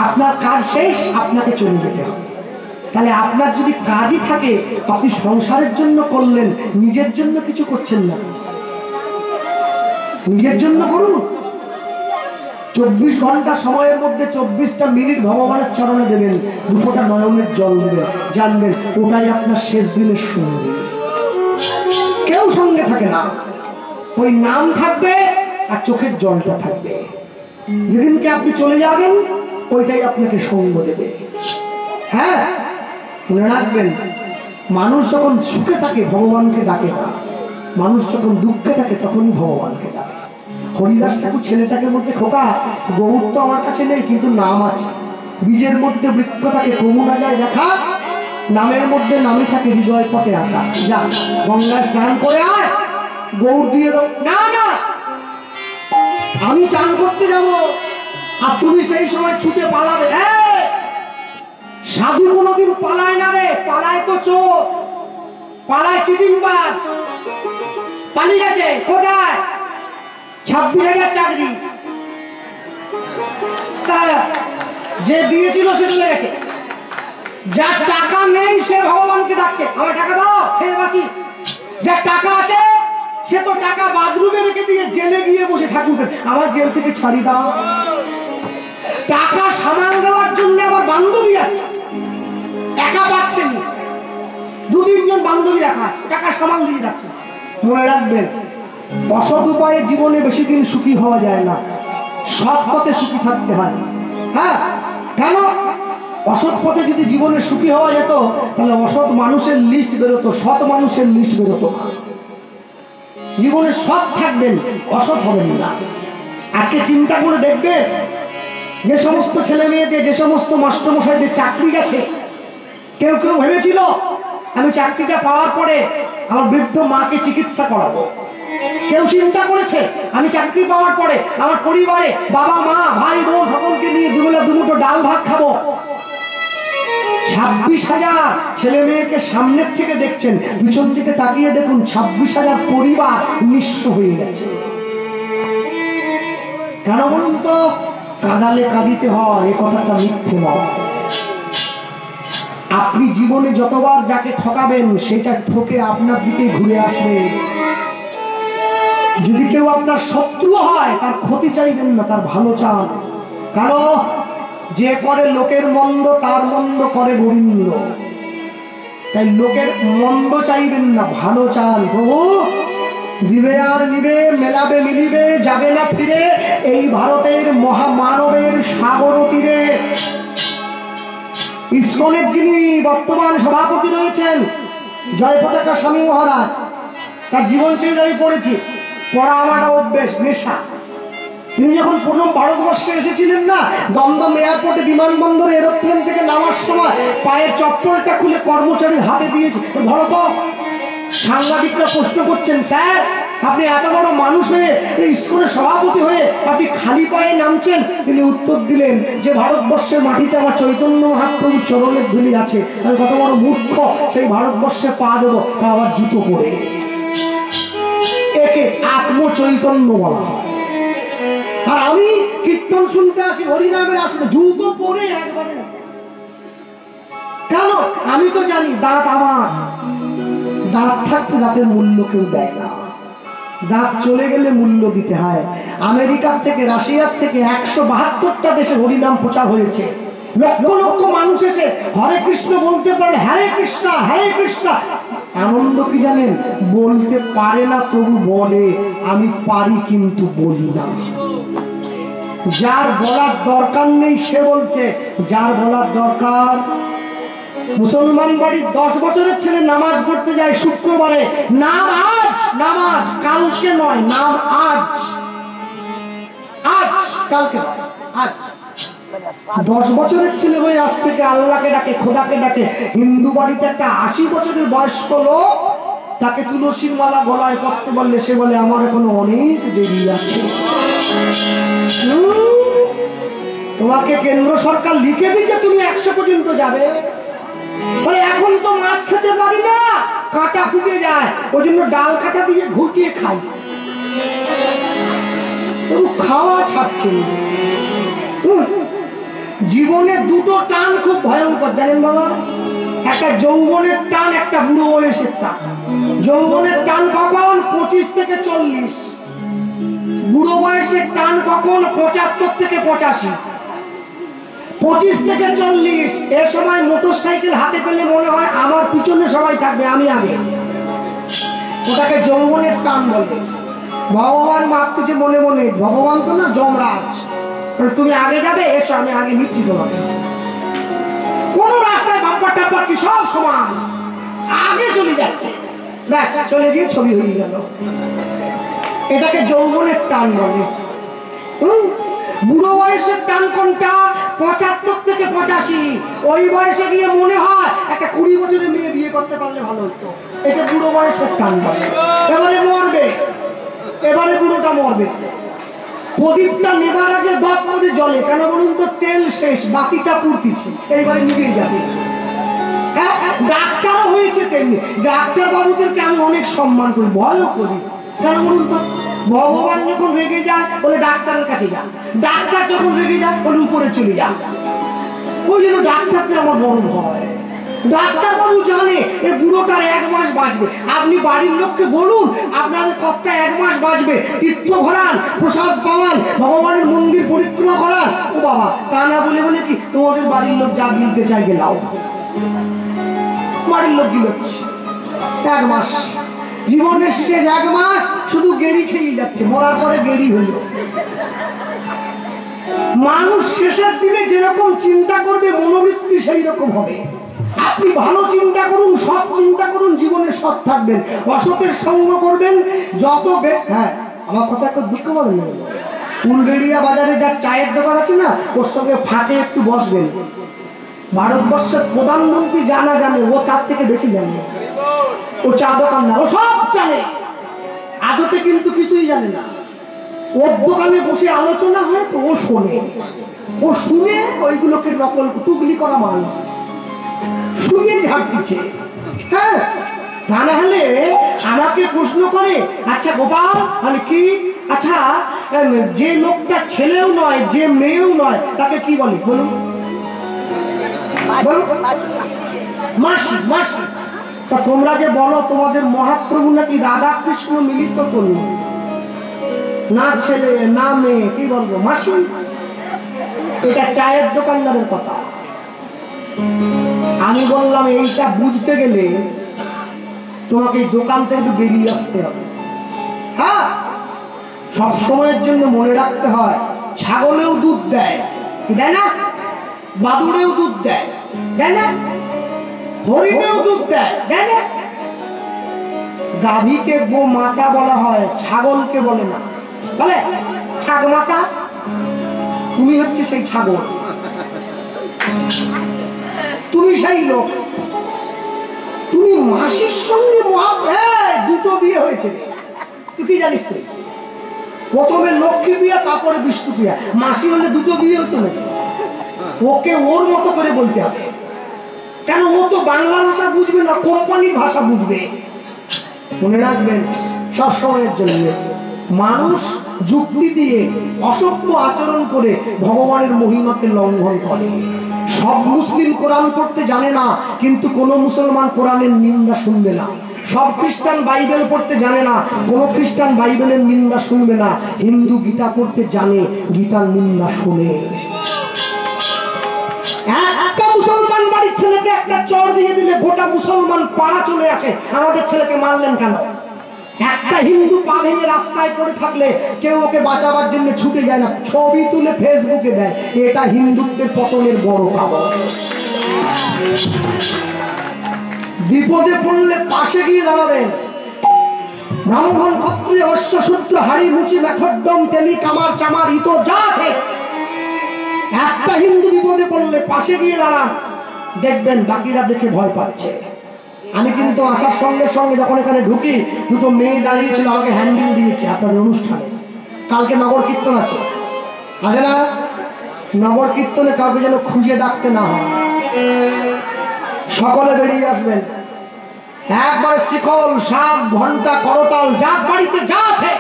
আপনার কাজ শেষ, আপনাকে চলে যেতে হবে। তাহলে আপনার যদি কাজই থাকে, আপনি সংসারের জন্য করলেন, নিজের জন্য কিছু করছেন না। নিজের জন্য করুন। 24 ঘন্টা সময়ের মধ্যে 24টা মিনিট ভগবানের চরণে দেবেন, 2 ফোঁটা নয়নের জল দেবেন, জানবেন ওটাই আপনার শেষ দিনের সঙ্গী। কেউ সঙ্গে থাকে না, ওই নাম থাকবে আর চোখের জলটা থাকবে। যেদিনকে আপনি চলে যাবেন ওইটাই আপনাকে সঙ্গ দেবে। হ্যাঁ, মনে রাখবেন, মানুষ যখন সুখে থাকে ভগবানকে ডাকে না, মানুষ যখন দুঃখে থাকে তখনই ভগবানকে ডাকে। হরিদাস ঠাকুর ছেলেটাকে মধ্যে, খোকা গৌর তো আমার কাছে নেই কিন্তু নাম আছে, বীজের মধ্যে বৃক্ষ থাকে কমু না যায় দেখা, নামের মধ্যে নামই থাকে হৃদয় পটে আঁকা। যা গঙ্গায় স্নান করে আয়, গৌর দিয়ে দাও। না না, আমি চান করতে যাব আর তুমি সেই সময় ছুটে পালাবে। সাধু কোনোদিন পালায় না রে, পালায় তো চোর, পালায় চিটিংবাজ। পালিয়ে গেছে কোথায়? 26,000 চাকরি যে দিয়েছিল সে চলে গেছে। যার টাকা নেই সে ভগবানকে ডাকছে, আমার টাকা দাও খেয়ে বাঁচি। যার টাকা আছে সে তো টাকা বাথরুমে রেখে দিয়ে জেলে গিয়ে বসে ঠাকুরকে আমার জেল থেকে ছাড়ি দাও। টাকা সামাল দেওয়ার জন্য আমার বান্ধবী আছে, একা পাচ্ছেন, 2-3 জন বান্ধবী রাখা আছে, টাকা সামাল দিয়ে রাখতেছে। মনে রাখবেন, অসৎ উপায়ে জীবনে বেশি দিন সুখী হওয়া যায় না, সৎ পথে সুখী থাকতে হয়। হ্যাঁ, কেন? অসৎ পথে যদি জীবনে সুখী হওয়া যেত তাহলে অসৎ মানুষের লিস্ট বেরোতো, সৎ মানুষের লিস্ট বেরোতো। জীবনে সৎ থাকবেন, অসৎ হবেন না। আজকে চিন্তা করে দেখবেন, যে সমস্ত ছেলে মেয়েদের, যে সমস্ত মাস্টারমশাইদের চাকরি গেছে, কেউ কেউ ভেবেছিল আমি চাকরিটা পাওয়ার পরে আমার বৃদ্ধ মাকে চিকিৎসা করাবো। কেউ চিন্তা করেছে আমি চাকরি পাওয়ার পরে আমার পরিবারে বাবা মা ভাই বোন সকলকে নিয়ে দুবেলা দুমুঠো ডাল ভাত খাবো। 26,000 ছেলে মেয়েকে সামনের থেকে দেখছেন, পিছন দিকে তাকিয়ে দেখুন 26,000 পরিবার নিঃস্ব হয়ে গেছে। কেন বলুন তো? কাঁদালে কাঁদিতে হয়, এ কথাটা মিথ্যে নয়। আপনি জীবনে যতবার যাকে ঠকাবেন সেটা ঠকে আপনার দিকে ঘুরে আসবে। যদি কেউ আপনার শত্রু হয় তার ক্ষতি চাইবেন না, তার ভালো চান। কারণ যে করে লোকের মন্দ তার মন্দ করে গোবিন্দ। তাই লোকের মন্দ চাইবেন না, ভালো চান। প্রভু দিবে আর নিবে, মেলাবে মিলিবে, যাবে না ফিরে এই ভারতের মহামানবের সাগর তীরে। ইসকনের যিনি বর্তমান সভাপতি রয়েছেন জয় পতাকা স্বামী মহারাজ, তার জীবন চরিত্র আমি পড়েছি, পড়া আমার অভ্যেস, নেশা। তিনি যখন প্রথম ভারতবর্ষে এসেছিলেন না, দমদম এয়ারপোর্টে বিমানবন্দরে এরোপ্লেন থেকে নামার সময় পায়ের চপ্পলটা খুলে কর্মচারীর হাতে দিয়েছে, ধরো তো। সাংবাদিকরা প্রশ্ন করছেন, স্যার আপনি এত বড় মানুষ হয়ে, ইসকনের সভাপতি হয়ে আপনি খালি পায়ে নামছেন? তিনি উত্তর দিলেন যে ভারতবর্ষের মাটিতে আমার চৈতন্য মহাপ্রভুর চরণের ধুলি আছে, আমি কত বড় মূর্খ সেই ভারতবর্ষে পা দেবো, তা আবার জুতো পরে। একে আত্মচৈতন্য বলা হয়। আর আমি কীর্তন শুনতে আসি, হরিনামের আসলে জুতো পরে একবারে। কেন? আমি তো জানি দাঁত আমার, দাঁত থাকতে দাঁতের মূল্য কেউ দেয় না, দাঁত চলে গেলে মূল্য দিতে হয়। আমেরিকার থেকে, রাশিয়ার থেকে 172টা দেশে হরিনাম প্রচার হয়েছে। লক্ষ লক্ষ মানুষ এসে হরে কৃষ্ণ বলতে পারে, হরে কৃষ্ণ হরে কৃষ্ণ। আনন্দ কি জানেন? বলতে পারে না, প্রভু বলে আমি পারি কিন্তু বলি না। যার বলার দরকার নেই সে বলছে, যার বলার দরকার। মুসলমান বাড়ির 10 বছরের ছেলে নামাজ পড়তে যায় শুক্রবারে, নাম আজ, নামাজ কালকে নয়, নাম আজ, আজ কালকে নয়, আজ। 10 বছরের ছেলে হয়ে আজ থেকে আল্লাহকে ডাকে, খোদাকে ডাকে। হিন্দু বাড়িতে একটা 80 বছরের বয়স্ক লোক, তাকে তুলসীর মালা গলায় পড়তে বললে সে বলে আমার এখনো অনেক দেরি আছে। তোমাকে কেন্দ্র সরকার লিখে দিচ্ছে তুমি 100 পর্যন্ত যাবে, বলে এখন তো মাছ খেতে পারি না, কাঁটা ফুটে যায়, ওই জন্য ডাল কাঁটা দিয়ে ঘুটিয়ে খাই। খাওয়া ছাড়ছে। জীবনে দুটো টান খুব ভয়ঙ্কর জানেন বাবা, একটা যৌবনের টান, একটা বুড়ো বয়সের টান। যৌবনের টান পাবেন 25 থেকে 40, বুড়ো বয়সের টান কখন 75 থেকে 85, 25 থেকে 40। এ সময় মোটরসাইকেল হাতে পেলে মনে হয় আমার পিছনে সবাই থাকবে, আমি আগে। ওটাকে যৌবনের টান বলে। ভগবান মাপতেছে মনে মনে, ভগবান তো না, যমরাজ। তুমি আগে যাবে, এসো আমি আগে নিচ্ছি তোমাকে। কোন রাস্তায় বাম্পার টাম্পার কি সব সমান, আগে চলে যাচ্ছে, ব্যাস চলে গিয়ে ছবি হয়ে গেল। এটাকে যৌবনের টান বলে। বুড়ো বয়সের টান কোনটা? 75 থেকে 85। ওই বয়সে গিয়ে মনে হয় একটা 20 বছরের মেয়ে বিয়ে করতে পারলে ভালো হতো। এটা বুড়ো বয়সের টান বলে। এবারে মরবে, এবারে বুড়োটা মরবে। প্রদীপটা নেবার আগে দপ করে জ্বলে, কেন বলুন তো? তেল শেষ, বাতিটা পুড়তিছে, এইবারে নিভে যাবে। ডাক্তারও হয়েছে তেমনি। ডাক্তার বাবুদেরকে আমি অনেক সম্মান করি, ভয়ও করি। কেন বলুন তো? ভগবান যখন রেগে যায় বলে ডাক্তারের কাছে যা, ডাক্তার যখন রেগে যায় বলে উপরে চলে যা। ওই জন্য ডাক্তারদের আমার বড় ভয়। ডাক্তার বাবু জানে এই বুড়োটার 1 মাস বাঁচবে। আপনি বাড়ির লোককে বলুন আপনাদের কর্তা 1 মাস বাঁচবে, তীর্থ ঘোরান, প্রসাদ পাওয়ান, ভগবানের মন্দির পরিক্রমা করান। ও বাবা, তা না বলে বলে কি তোমাদের বাড়ির লোক যা গিলতে চাই গেলাও। বাড়ির লোক গিলচ্ছে 1 মাস, জীবনের শেষ 1 মাস শুধু গেড়ি খেয়ে যাচ্ছে, মরার পরে গেড়ি হইল। মানুষ শেষের দিনে যেরকম চিন্তা করবে মনোবৃত্তি সেই রকম হবে। আপনি ভালো চিন্তা করুন, সৎ চিন্তা করুন, জীবনে সৎ থাকবেন। অসতের সঙ্গ করবেন যত। হ্যাঁ, আমার কথা একটু দুঃখ পাবেন না। ফুলবেড়িয়া বাজারে যার চায়ের দোকান আছে না, ওর সঙ্গে ফাঁকে একটু বসবেন। ভারতবর্ষের প্রধানমন্ত্রী জানা জানে, ও তার থেকে বেশি জানে। ও চা দোকানদার, ও সব জানে, আজতে কিন্তু কিছুই জানে না। ওর দোকানে বসে আলোচনা হয় তো ও শোনে, ও শুনে ওইগুলোকে নকল টুকলি করা মানুষ শুনে ঝাঁপ দিচ্ছে। হ্যাঁ, তা না হলে আমাকে প্রশ্ন করে, আচ্ছা গোপাল মানে কি, আচ্ছা যে লোকটা ছেলেও নয়, যে মেয়েও নয়, তাকে কি বলে বলুন? মাসি। মাসি। তা তোমরা যে বলো তোমাদের মহাপ্রভু নাকি রাধা কৃষ্ণ মিলিত করল, না ছেলে না মেয়ে, কি বলবো? মাসি। এটা চায়ের দোকানদারের কথা। আমি বললাম এইটা বুঝতে গেলে তোমাকে এই দোকান থেকে বেরিয়ে আসতে হবে। হ্যাঁ, সব সময়ের জন্য মনে রাখতে হয়, ছাগলেও দুধ দেয়, দেয় না? বাদুড়েও দুধ দেয়, দেয় না? হরিণেও দুধ দেয়, দেয় না? গাভীকে গো মাতা বলা হয়, ছাগলকে বলে না। বলে ছাগ মাতা, তুমি হচ্ছে সেই ছাগল, তুমি সেই লোক। তুমি মাসির সঙ্গে দুটো বিয়ে হয়েছে, তুই কি জানিস? তুই প্রথমে লক্ষ্মী বিয়ে, তারপরে বিষ্ণু বিয়ে। মাসি হলে দুটো বিয়ে হতো না। ওকে ওর মতো করে বলতে হবে, কেন ও তো বাংলা ভাষা বুঝবে না, কোম্পানির ভাষা বুঝবে। মনে রাখবেন সব সময়ের জন্য, মানুষ যুক্তি দিয়ে অসভ্য আচরণ করে ভগবানের মহিমাকে লঙ্ঘন করে। সব মুসলিম কোরআন পড়তে জানে না, কিন্তু কোন মুসলমান কোরআনের নিন্দা শুনবে না। সব খ্রিস্টান বাইবেল পড়তে জানে না, কোন খ্রিস্টান বাইবেলের নিন্দা শুনবে না। হিন্দু গীতা পড়তে জানে, গীতার নিন্দা শুনে। একটা মুসলমান বাড়ির ছেলেকে একটা চড় দিয়ে দিলে গোটা মুসলমান পাড়া চলে আসে, আমাদের ছেলেকে মারলেন কেন? একটা হিন্দু পা ভেঙে রাস্তায় পড়ে থাকলে কেউ ওকে বাঁচাবার জন্য ছুটে যায় না, ছবি তুলে ফেসবুকে দেয়। এটা হিন্দুত্বের পতনের বড় কারণ। বিপদে পড়লে পাশে গিয়ে দাঁড়াবেন। ব্রাহ্মণ ক্ষত্রিয় অশ্ব শূদ্র হাড়ি মুচি মেখড্ডম তেলি কামার চামার ইতো যা আছে, একটা হিন্দু বিপদে পড়লে পাশে গিয়ে দাঁড়ান, দেখবেন বাকিরা দেখে ভয় পাচ্ছে। আমি কিন্তু আসার সঙ্গে সঙ্গে যখন এখানে ঢুকি, দুটো মেয়ে দাঁড়িয়েছিল, আমাকে হ্যান্ডেল দিয়েছে আপনাদের অনুষ্ঠানে। কালকে নগর কীর্তন আছে না? নগর কীর্তনে কাউকে যেন খুঁজে ডাকতে না হয়, সকলে বেরিয়ে আসবেন। একবার শিকল, সাপ, ঘন্টা, করতাল, যার বাড়িতে যা আছে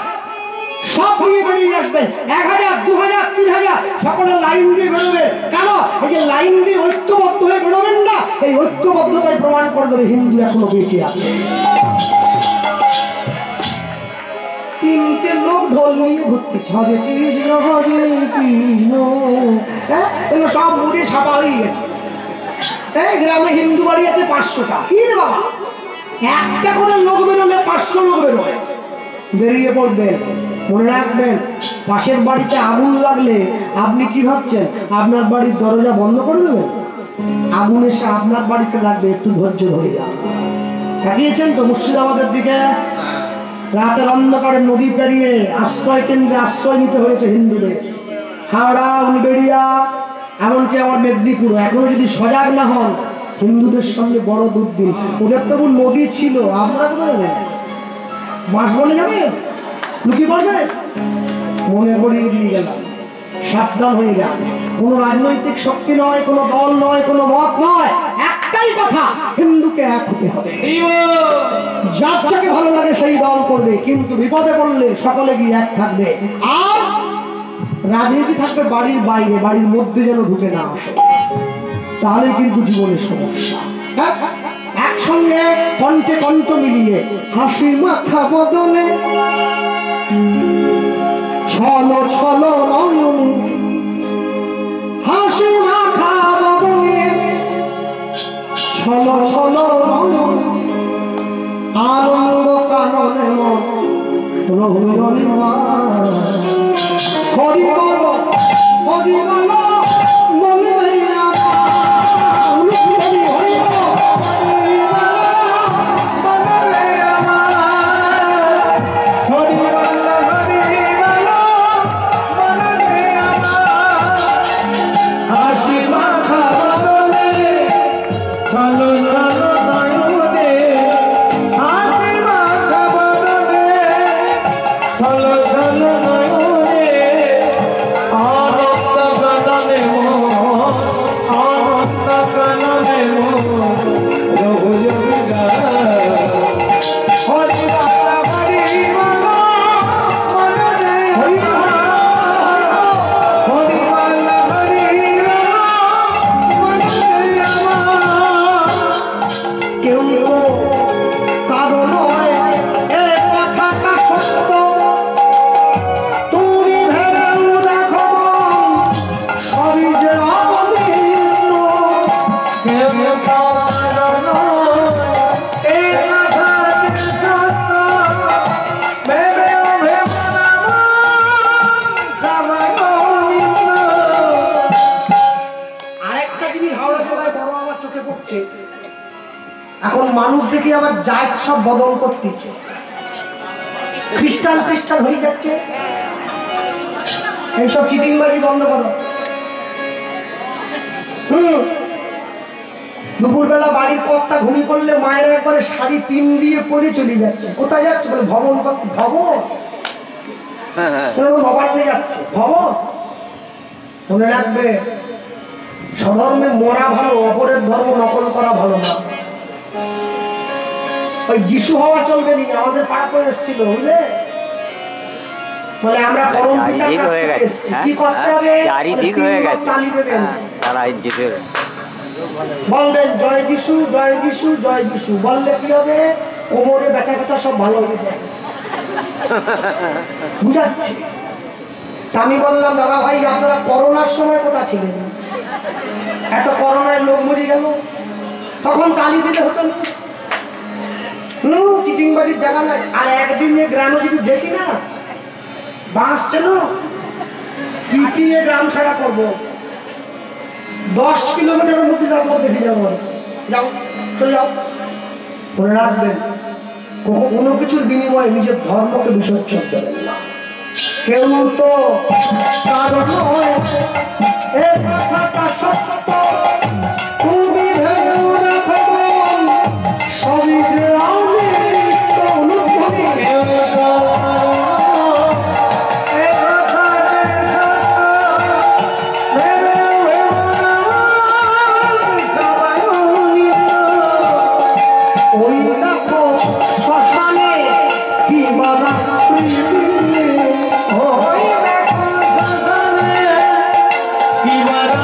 সব নিয়ে বেরিয়ে আসবেন। 1000, 2000, 3000 সকলে লাইন দিয়ে বেরোবে। কেন? এই যে লাইন দিয়ে ঐক্যবদ্ধ হয়ে বেরোবেন না, এই ঐক্যবদ্ধতাই প্রমাণ করে দেবে হিন্দু এখনো বেঁচে আছে। তিনটে লোক ঢোল নিয়ে ঘুরতেছে, হরে কৃষ্ণ হরে কৃষ্ণ। হ্যাঁ, এগুলো সব মুড়ে ছাপা হয়ে গেছে। এই গ্রামে হিন্দু বাড়ি আছে 500টা, কি রে বাবা, একটা করে লোক বেরোলে 500 লোক বেরোয়। বেরিয়ে পড়বেন, মনে রাখবেন পাশের বাড়িতে আগুন লাগলে আপনি কি ভাবছেন আপনার বাড়ির দরজা বন্ধ করে দেবেন? আগুন এসে আপনার বাড়িতে লাগবে, একটু ধৈর্য ধরে যান। তাকিয়েছেন তো মুর্শিদাবাদের দিকে, রাতের অন্ধকারে নদী পেরিয়ে আশ্রয় কেন্দ্রে আশ্রয় নিতে হয়েছে হিন্দুদের। হাওড়া, উলবেড়িয়া, এমনকি আমার মেদিনীপুর, এখনো যদি সজাগ না হন হিন্দুদের সঙ্গে বড় দুর্দিন। ওদের তবু নদী ছিল, আপনারা কোথায় যাবেন? বাঁশ বনে যাবে, লুকিয়ে পড়বে? মনে করিয়ে দিয়ে গেলাম, সাবধান হয়ে গেল। কোন রাজনৈতিক শক্তি নয়, কোনো দল নয়, কোনো মত নয়, একটাই কথা, হিন্দুকে এক হতে হবে। যার যাকে ভালো লাগে সেই দল করবে, কিন্তু বিপদে পড়লে সকলে গিয়ে এক থাকবে। আর রাজনীতি থাকবে বাড়ির বাইরে, বাড়ির মধ্যে যেন ঢুকে না আসে, তাহলে কিন্তু জীবনের সমস্যা। হ্যাঁ, একসঙ্গে কণ্ঠে কণ্ঠ মিলিয়ে হাসি মাখা বদনে ছলো ছলো নয়ন, হাসি মাখা বদনে ছলো ছলো নয়ন, আনন্দ কাননে মন রঘুরণী মা। হরি বল হরি বল মনে এখন মানুষ দেখি আবার জাত সব বদল করতেছে, খ্রিস্টান খ্রিস্টান হয়ে যাচ্ছে। এইসব চিটিংবাজি বন্ধ করো। দুপুরবেলা বাড়ির কর্তা ঘুমিয়ে পড়লে মায়ের একবারে শাড়ি পিন দিয়ে পরে চলে যাচ্ছে। কোথায় যাচ্ছে বলে ভবন, ভবন নবান্নে যাচ্ছে, ভবন। মনে রাখবে স্বধর্মে মরা ভালো, অপরের ধর্ম নকল করা ভালো না। ওই যিশু হওয়া চলবে নি, আমাদের পাড়াতে এসেছিল বুঝলে, বলে আমরা পরম পিতার কাছ থেকে এসেছি, কি করতে হবে? তালি দেবেন, বলবেন জয় যিশু জয় যিশু জয় যিশু, বললে কি হবে? কোমরে ব্যথা ব্যথা সব ভালো হয়ে যায়। বুঝাচ্ছি। আমি বললাম দাদা ভাই আপনারা করোনার সময় কোথায় ছিলেন? এত করোনায় লোক মরে গেল, তখন তালি দিতে হতো না। চিটিংবাড়ির জায়গা নাই। আর একদিন যে গ্রামে যদি দেখি না বাঁশ ছিল, পিটিয়ে গ্রাম ছাড়া করবো, 10 কিলোমিটারের মধ্যে যাবো, দেখে যাবো, যাও চলে যাও। মনে রাখবেন কোনো কিছুর বিনিময়ে নিজের ধর্মকে বিসর্জন দেবেন না। কেউ তো কারণ নয়, এ কথাটা সত্য, তুমি ভেবেও দেখো সবই যে অনিত্য অনুভূতি। ওই দেখো শ্মশানে কি বাধা, ওই দেখো শ্মশানে কি বাধা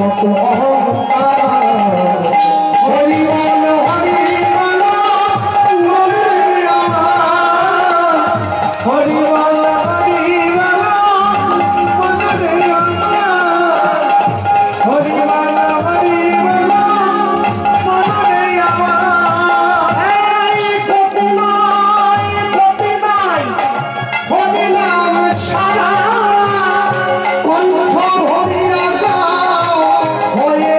যত অহংকার হরি বল হরি বল মনে আমার হরি বল হরি বল মনে আমার হরি বল হরি বল মনে আমার এই প্রতিমায় প্রতিমায় হরি নাম ছাড়া কণ্ঠ ভরিয়া গাও হয়ে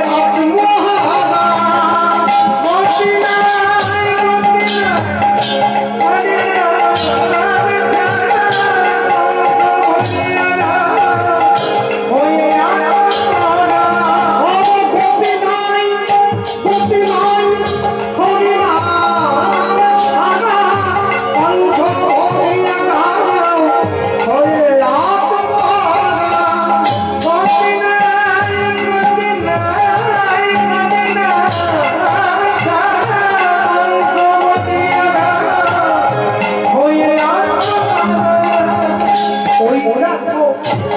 আত্মহারা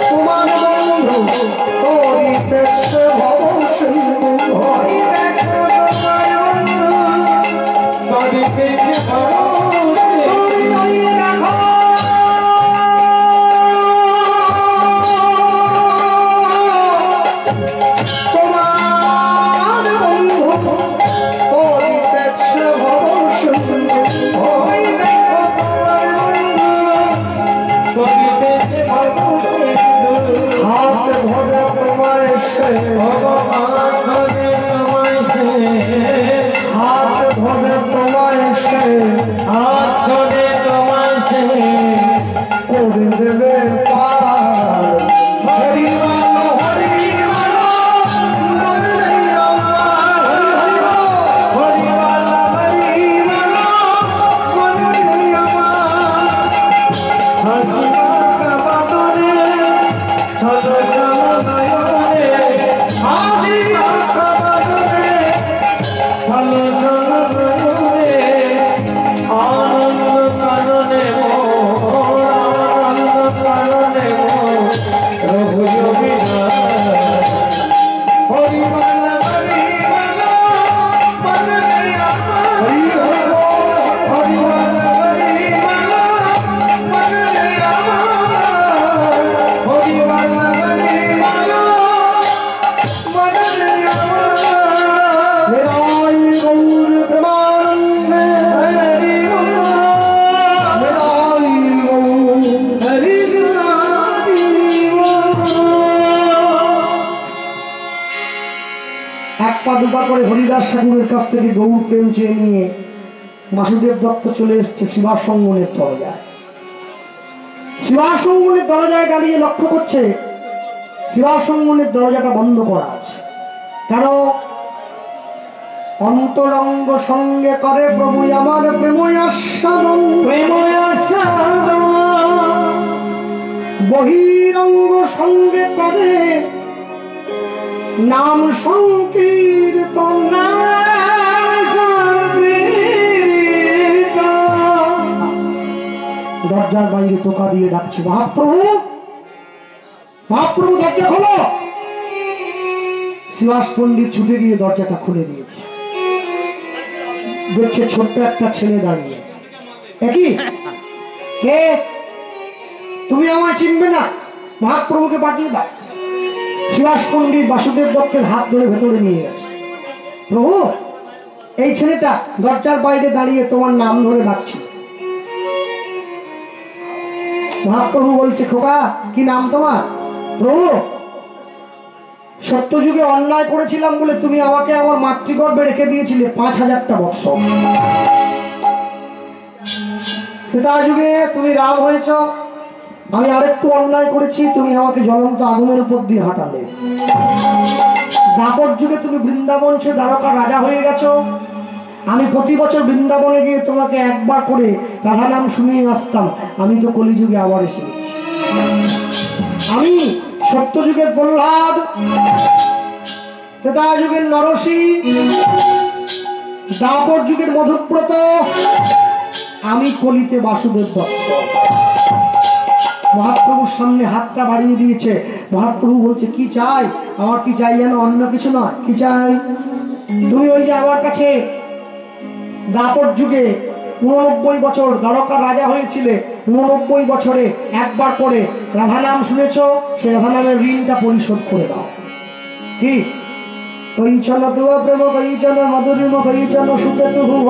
তোমার বন্ধু করিতেছে ভব সিন্ধু হরি তোমার বন্ধু করিতেছে ভব সিন্ধু হাত ধরে তোমায় সে হাত ধরে তোমায় সে করে দেবে পার হরি বল হরি বল মনে আমার হরি বল এক পা দুপা করে হরিদাস ঠাকুরের কাছ থেকে গৌর প্রেম চেয়ে নিয়ে বাসুদেব দত্ত চলে এসছে শিবাসঙ্গনের দরজায়। শিবাসঙ্গনের দরজায় দাঁড়িয়ে লক্ষ্য করছে শিবাসঙ্গনের দরজাটা বন্ধ করা আছে। কেন? অন্তরঙ্গ সঙ্গে করে প্রভু আমার প্রেময়াস্বাদন বহিরঙ্গ সঙ্গে করে নাম সংকীর্তন দরজার বাইরে টোকা দিয়ে ডাকছে মহাপ্রভু মহাপ্রভু দরজা খোলো। শিবাস পণ্ডিত ছুটে গিয়ে দরজাটা খুলে দিয়েছে। দেখছে ছোট্ট একটা ছেলে দাঁড়িয়ে আছে। একই কে? তুমি আমায় চিনবে না, মহাপ্রভুকে পাঠিয়ে দাও। শিবাস পণ্ডিত বাসুদেব দত্তের হাত ধরে ভেতরে নিয়ে গেছে। প্রভু, এই ছেলেটা দরজার বাইরে দাঁড়িয়ে তোমার নাম ধরে ডাকছে। মহাপ্রভু বলছে, খোকা কি নাম তোমার? প্রভু, সত্যযুগে অন্যায় করেছিলাম বলে তুমি আমাকে আমার মাতৃগর্ভে রেখে দিয়েছিলে 5000টা বৎসর। ত্রেতা যুগে তুমি রাম হয়েছ, আমি আরেকটু অন্যায় করেছি, তুমি আমাকে জ্বলন্ত আগুনের উপর দিয়ে হাঁটালে। দ্বাপর যুগে তুমি বৃন্দাবন ছেড়ে দ্বারকা রাজা হয়ে গেছো, আমি প্রতি বছর বৃন্দাবনে গিয়ে তোমাকে একবার করে রাধা নাম শুনিয়ে আসতাম। আমি তো কলিযুগে আবার এসে গেছি। আমি সত্যযুগের প্রহ্লাদ, ত্রেতা যুগের নরসি, দ্বাপর যুগের মধুব্রত, আমি কলিতে বাসুদেব দত্ত। মহাপ্রভুর সামনে হাতটা বাড়িয়ে দিয়েছে। মহাপ্রভু বলছে কি চাই? আমার কি চাই যেন অন্য কিছু নয়। কি চাই? তুমি ওই যে আমার কাছে দাপর যুগে 89 বছর দ্বারকার রাজা হয়েছিলে, 89 বছরে একবার করে রাধা নাম শুনেছ, সেই রাধা নামের ঋণটা পরিশোধ করে দাও। কি? কইছন তুয়া প্রেম কইছন মধুরিম কইছন সুখে তু ভুব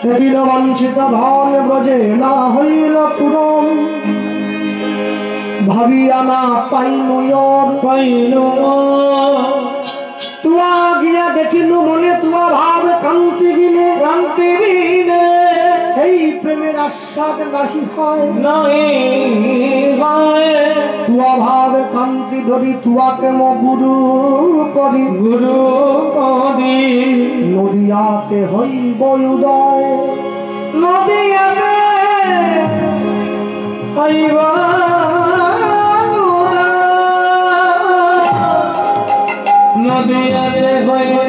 এটিল বাঞ্ছিত ধন ব্রজে না হইল পূরণ ভাবিয়া না পাইল তুয়া গিয়া দেখিলু মনে তুয়া ভাব কান্তি বিনে এই প্রেমের আস্বাদ নাহি হয় তুয়া ভাব কান্তি ধরি তুয়া প্রেম গুরু করি নদিয়াতে হইব উদয় নদিয়াতে হইব নদিয়াতে হইব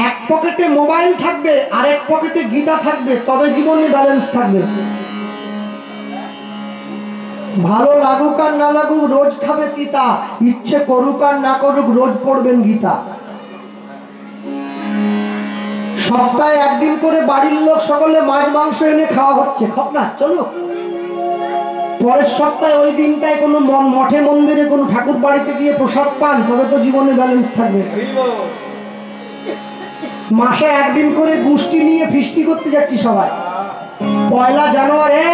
এক পকেটে মোবাইল থাকবে আর এক পকেটে গীতা থাকবে, তবে জীবনে ব্যালেন্স থাকবে। ভালো লাগুক আর না লাগুক রোজ খাবে তিতা, ইচ্ছে করুক আর না করুক রোজ পড়বেন গীতা। সপ্তাহে একদিন করে বাড়ির লোক সকলে মাছ মাংস এনে খাওয়া হচ্ছে, খাও না চলো। পরের সপ্তাহে ওই দিনটায় কোনো মঠে মন্দিরে কোনো ঠাকুর বাড়িতে গিয়ে প্রসাদ পান, তবে তো জীবনে ব্যালেন্স থাকবে। মাসে একদিন করে গোষ্ঠী নিয়ে ফিস্টি করতে যাচ্ছি সবাই। পয়লা জানুয়ারি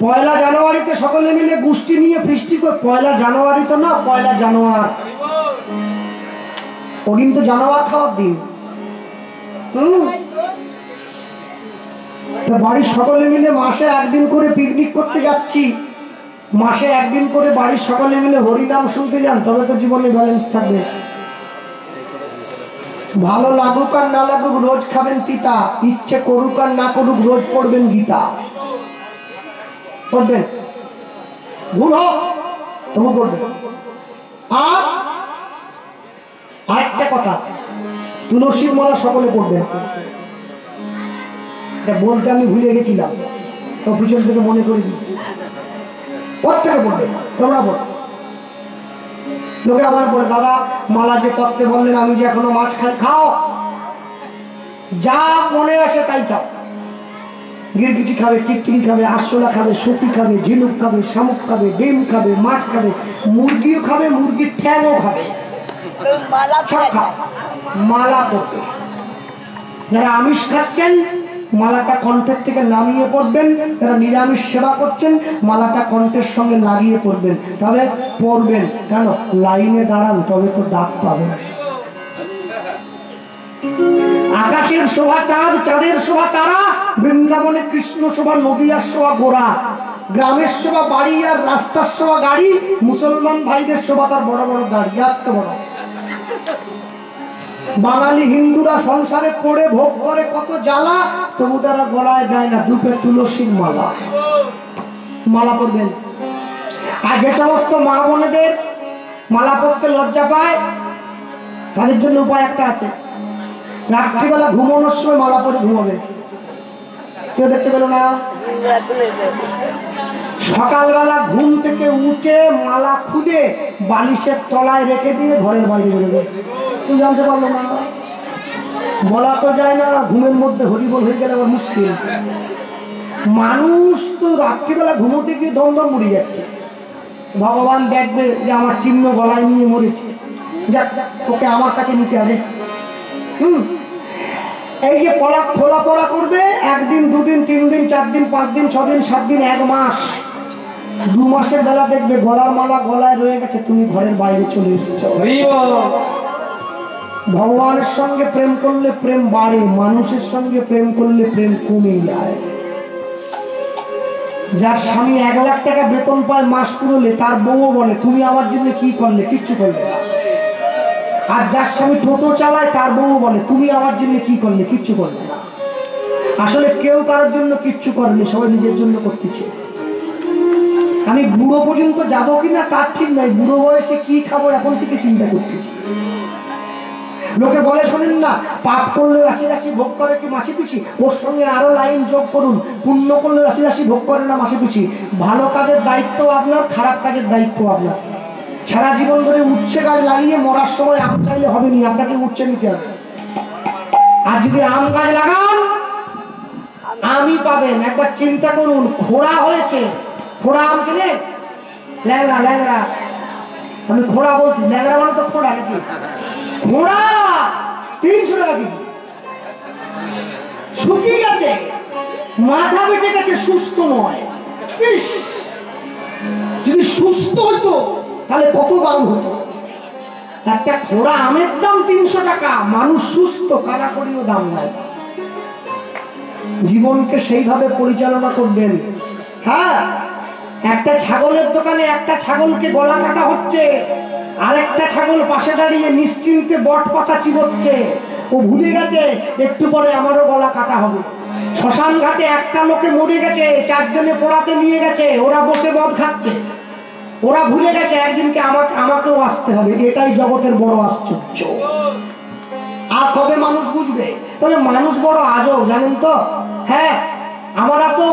পয়লা জানুয়ারিতে সকলে মিলে গোষ্ঠী নিয়ে ফিস্টি করে। পয়লা জানুয়ারি তো না, পয়লা জানুয়ার, ওদিন তো জানুয়ার খাওয়ার দিন। বাড়ির সকলে মিলে মাসে একদিন করে পিকনিক করতে যাচ্ছি, মাসে একদিন করে বাড়ির সকলে মিলে হরিনাম শুনতে যান, তবে তো জীবনে ব্যালেন্স থাকবে। ভালো লাগুক আর না লাগুক রোজ খাবেন তিতা, ইচ্ছে করুক আর না করুক রোজ পড়বেন গীতা। পড়বেন, ভুল হোক তবু পড়বেন। আর আরেকটা কথা, তুলসীর মালা সকলে পড়বেন। এটা বলতে আমি ভুলে গেছিলাম, তো পিছন থেকে মনে করে দিচ্ছি। প্রত্যেকে পড়বে, তোমরা পড়ো। লোকে আমার পড়ে দাদা মালা যে পড়তে বললেন, আমি যে এখনো মাছ খাই। খাও, যা মনে আসে তাই চাও। গিরগিটি খাবে, টিকটিকি খাবে, আরশোলা খাবে, সতী খাবে, ঝিনুক খাবে, শামুক খাবে, ডিম খাবে, মাছ খাবে, মুরগিও খাবে, মুরগির ঠ্যাংও খাবে। মালা পড়বে। যারা আমিষ খাচ্ছেন মালাটা কণ্ঠের থেকে নামিয়ে পড়বেন, যারা নিরামিষ সেবা করছেন মালাটা কণ্ঠের সঙ্গে লাগিয়ে পড়বেন। তাহলে পড়বেন কেন? লাইনে দাঁড়ান, তবে তো ডাক পাবেন। আকাশের শোভা চাঁদ, চাঁদের শোভা তারা, বৃন্দাবনে কৃষ্ণ শোভা, নদিয়ার শোভা গোড়া, গ্রামের শোভা বাড়ি আর রাস্তার শোভা গাড়ি, মুসলমান ভাইদের শোভা তার বড় বড় দাড়ি। এত বড় বাঙালি হিন্দুরা সংসারে পড়ে ভোগ করে কত জ্বালা, তবু তারা গলায় দেয় না দুপে তুলসীর মালা। মালা পড়বেন। আর যে সমস্ত মা বোনেদের মালা পড়তে লজ্জা পায়, তাদের জন্য উপায় একটা আছে। রাত্রিবেলা ঘুমানোর সময় মালা পরে ঘুমাবে, কেউ দেখতে পেল না। সকালবেলা ঘুম থেকে উঠে মালা খুলে বালিশের তলায় রেখে দিয়ে ঘরের বাইরে বেরোবে। তুই জানতে পারলো না, বলা তো যায় না। ঘুমের মধ্যে হরিবল হয়ে গেলে আবার মুশকিল। মানুষ তো রাত্রিবেলা ঘুমোতে গিয়ে দমদম মরে যাচ্ছে। ভগবান দেখবে যে আমার চিহ্ন গলায় নিয়ে মরেছে, যাক তোকে আমার কাছে নিতে হবে। এই যে পলা খোলা পলা করবে, একদিন দুদিন তিন দিন চার দিন পাঁচ দিন ছ দিন সাত দিন এক মাস, 2 মাসের বেলা দেখবে গলার মালা গলায় রয়ে গেছে, তুমি ঘরের বাইরে চলে এসেছো। ভগবানের সঙ্গে প্রেম করলে প্রেম বাড়ে, মানুষের সঙ্গে প্রেম করলে প্রেম কমে যায়। যার স্বামী 1 লাখ টাকা বেতন পায় মাস পুরোলে, তার বউ বলে তুমি আমার জন্য কি করলে? কিচ্ছু করলে না। আর যার স্বামী টোটো চালায়, তার বউ বলে তুমি আমার জন্য কি করলে? কিচ্ছু করলে না। আসলে কেউ কারোর জন্য কিচ্ছু করেনি, সবাই নিজের জন্য করতেছে। আমি বুড়ো পর্যন্ত যাবো কিনা তার ঠিক নাই, বুড়ো বয়সে কি খাবো এখন থেকে চিন্তা করতেছি। লোকে বলে শোনেন না, পাপ করলে রাশি রাশি ভোগ করে কি মাসি পিছি, ওর সঙ্গে আরো লাইন যোগ করুন, পুণ্য করলে রাশি রাশি ভোগ করে না মাসি পিছি। ভালো কাজের দায়িত্ব আপনার, খারাপ কাজের দায়িত্ব আপনার। সারা জীবন ধরে উচ্ছে গাছ লাগিয়ে মরার সময় আম চাইলে হবে নি, আপনাকে উচ্ছে নিতে হবে। আর যদি আম গাছ লাগান আমই পাবেন। একবার চিন্তা করুন, খোড়া হয়েছে, খোড়া আম চেনে? ল্যাংড়া ল্যাংড়া, আমি খোড়া বলছি, ল্যাংড়া মানে তো খোড়া নাকি? খোড়া 300 টাকা কেজি, শুকিয়ে গেছে, মাথা বেঁচে গেছে, সুস্থ নয়। যদি সুস্থ হতো তাহলে কত দাম হতো। একটা খোড়া আমের দাম 300 টাকা, মানুষ সুস্থ, কারাকড়িও দাম নাই। জীবনকে সেইভাবে পরিচালনা করবেন। হ্যাঁ, একটা ছাগলের দোকানে একটা ছাগলকে গলা কাটা হচ্ছে, আরেকটা ছাগল পাশে দাঁড়িয়ে নিশ্চিন্তে বট পাতা চিবোচ্ছে। ও ভুলে গেছে একটু পরে আমারও গলা কাটা হবে। শ্মশান ঘাটে একটা লোকে মরে গেছে, 4 জনে পোড়াতে নিয়ে গেছে, ওরা বসে মদ খাচ্ছে। ওরা ভুলে গেছে একদিনকে আমাকেও আসতে হবে। এটাই জগতের বড় আশ্চর্য। আর কবে মানুষ বুঝবে? তবে মানুষ বড় আজব, জানেন তো। হ্যাঁ, আমরা তো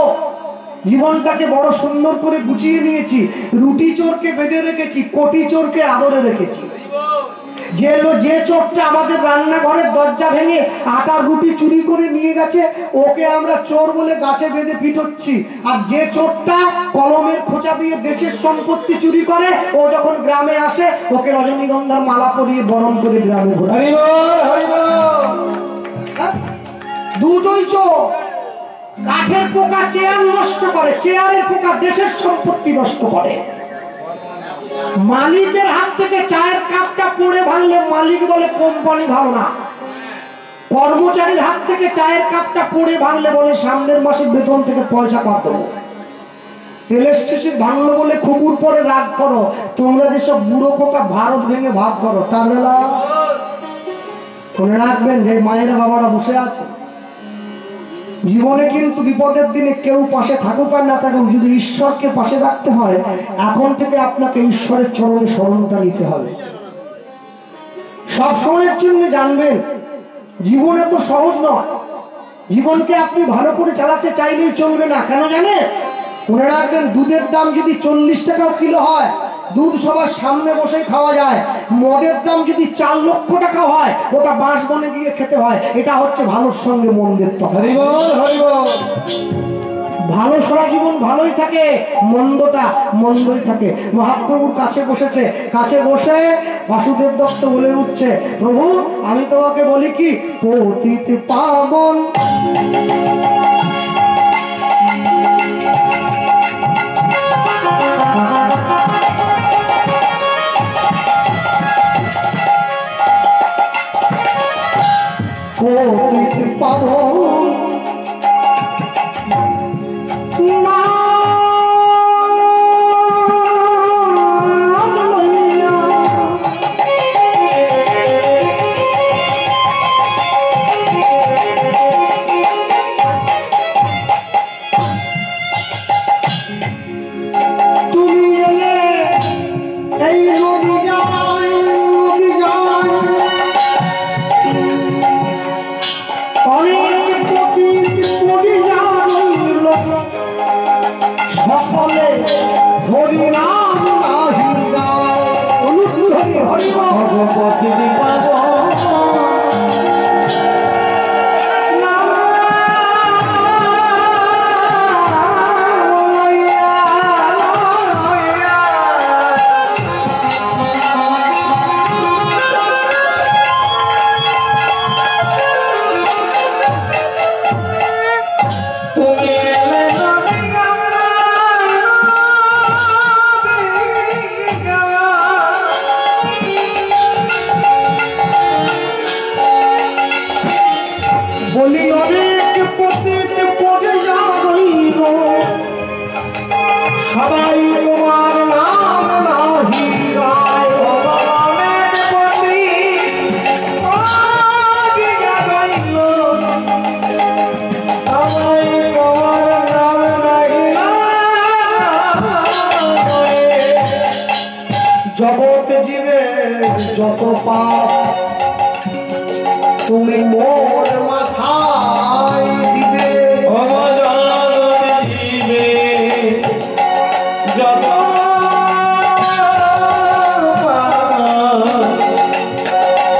জীবনটাকে বড় সুন্দর করে গুছিয়ে নিয়েছি। রুটি চোরকে বেঁধে রেখেছি, কোটি চোরকে আদরে রেখেছি। যে চোরটা আমাদের রান্নাঘরের দরজা ভেঙে আটা রুটি চুরি করে নিয়ে গেছে, ওকে আমরা চোর বলে গাছে বেঁধে পিটোচ্ছি। আর যে চোরটা কলমের খোঁচা দিয়ে দেশের সম্পত্তি চুরি করে, ও যখন গ্রামে আসে ওকে রজনীগন্ধার মালা পরিয়ে বরণ করে গ্রামে ঘোরে। দুটোই চোর। কাঠের পোকা চেয়ার নষ্ট করে, চেয়ারের পোকা দেশের সম্পত্তি নষ্ট করে। মালিকের হাত থেকে চায়ের কাপটা পড়ে ভাঙলে মালিক বলে কোম্পানি ভালো না। কর্মচারীর হাত থেকে চায়ের কাপটা পড়ে ভাঙলে বলে সামনের মাসের বেতন থেকে পয়সা পাত। তেলের স্টেশন ভাঙলো বলে খুবুর পরে রাগ করো। তোমরা যেসব বুড়ো পোকা ভারত ভেঙে ভাগ করো, তার বেলা মনে রাখবেন যে মায়েরা বাবারা বসে আছে। জীবনে কিন্তু বিপদের দিনে কেউ পাশে থাকুক আর না থাকুক, যদি ঈশ্বরকে পাশে রাখতে হয়, এখন থেকে আপনাকে ঈশ্বরের চরণে শরণটা নিতে হবে। সব সময়ের জন্য জানবেন জীবনে তো সহজ নয়। জীবনকে আপনি ভালো করে চালাতে চাইলেই চলবে না। কেন জানেন? মনে রাখবেন, দুধের দাম যদি 40 টাকাও কিলো হয়, দুধ সবার সামনে বসে খাওয়া যায়। মদের দাম যদি 4 লক্ষ টাকা হয়, ওটা বাঁশ বনে গিয়ে খেতে হয়। এটা হচ্ছে ভালোর সঙ্গে মন্দের তফাৎ। ভালো সারা জীবন ভালোই থাকে, মন্দটা মন্দই থাকে। মহাপ্রভুর কাছে বসেছে, কাছে বসে বাসুদেব দত্ত বলে উঠছে, প্রভু আমি তোমাকে বলি কি, পতিত পাবন পতিত পাবন জগতে জীবে যত পাপ তুমি মোর মাথায় দিবে দিবে যত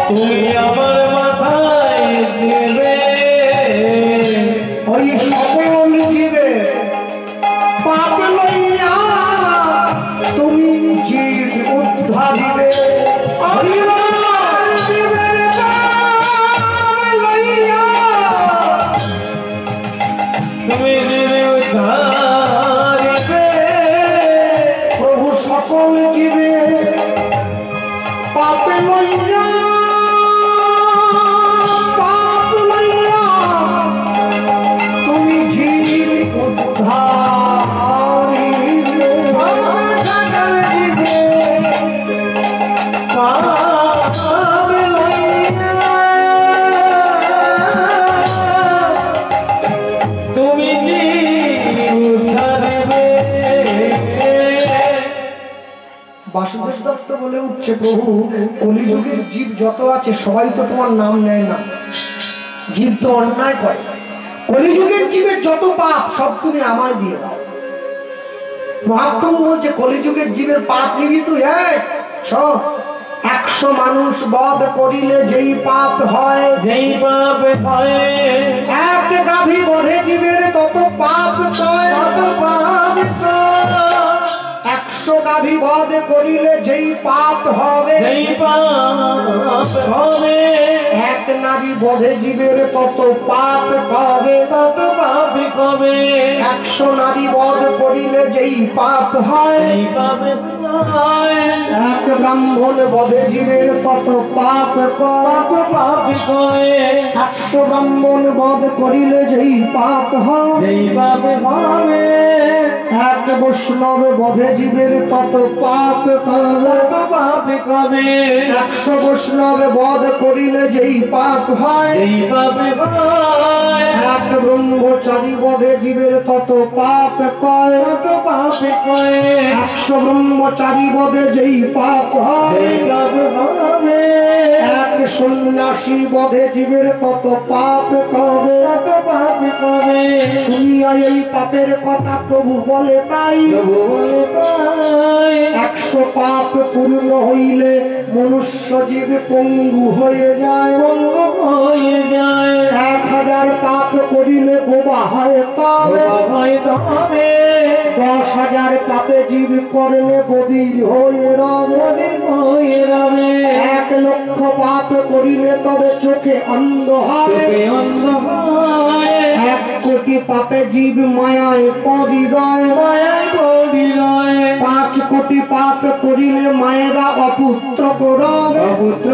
তুমি আমার মাথায় দিবে ওই সকল জীবে পাপ লইয়া তুমি জীব উদ্ধারিবে তুমি উদ্ধারিবে প্রভু সকল জীবে পাপ লইয়া তুমি জীব উদ্ধারিবে তুমি বাসুদেব দত্ত বলে উঠছে প্রভু কলিযুগের জীব যত আছে সবাই তো তোমার নাম নেয় না জীব তো অন্যায় করে কলিযুগের জীবের যত পাপ সব তুমি আমায় দিয়ে দাও মহাপ্রভু বলছে কলিযুগের জীবের পাপ নিবি তুই সব 100 মানুষ বধ করিলে যেই পাপ হয় যেই পাপ হয় এক গাভী বধে জীবের তত পাপ হয় তত পাপ 100 গাভী বধ করিলে যেই পাপ হবে যেই পাপ হবে এক নাভি বধে জীবের তত পাপ হবে তত পাপ হবে 100 নাভি বধ করিলে যেই পাপ হয় যেই পাপ হয় এক ব্রাহ্মণ বধে জীবের তত পাপ তত পাপ হয় 100 ব্রাহ্মণ বধ করিলে যেই পাপ হয় যেই পাপ হবে এক বৈষ্ণব বধে জীবের তত পাপ করে তত পাপ হবে 100 বৈষ্ণব বধ করিলে যেই পাপ হয় যেই পাপ হয় এক ব্রহ্মচারী বধে জীবের তত পাপ করে তত পাপ হয় 100 ব্রহ্মচারী বধে যেই পাপ হয় যেই পাপ হবে এক সন্ন্যাসী বধে জীবের তত পাপ করে তত পাপ হবে শুনিয়া এই পাপের কথা প্রভু বলে তাই 100 পাপ পূর্ণ হইলে মনুষ্য জীব পঙ্গু হয়ে যায় হয়ে যায় 1000 পাপ করিলে বোবা হয় তবে হবে 10,000 পাপে জীব করলে বদির হয়ে রবে হয়ে যাবে 1 লক্ষ পাপ করিলে তবে চোখে অন্ধ হবে অন্ধ হয় 1 কোটি পাপে জীব মায়ায় পরিরয় মায়ায় পরিণয় 5 কোটি পাপ করিলে মায়েরা অপুত্র করবে পুত্র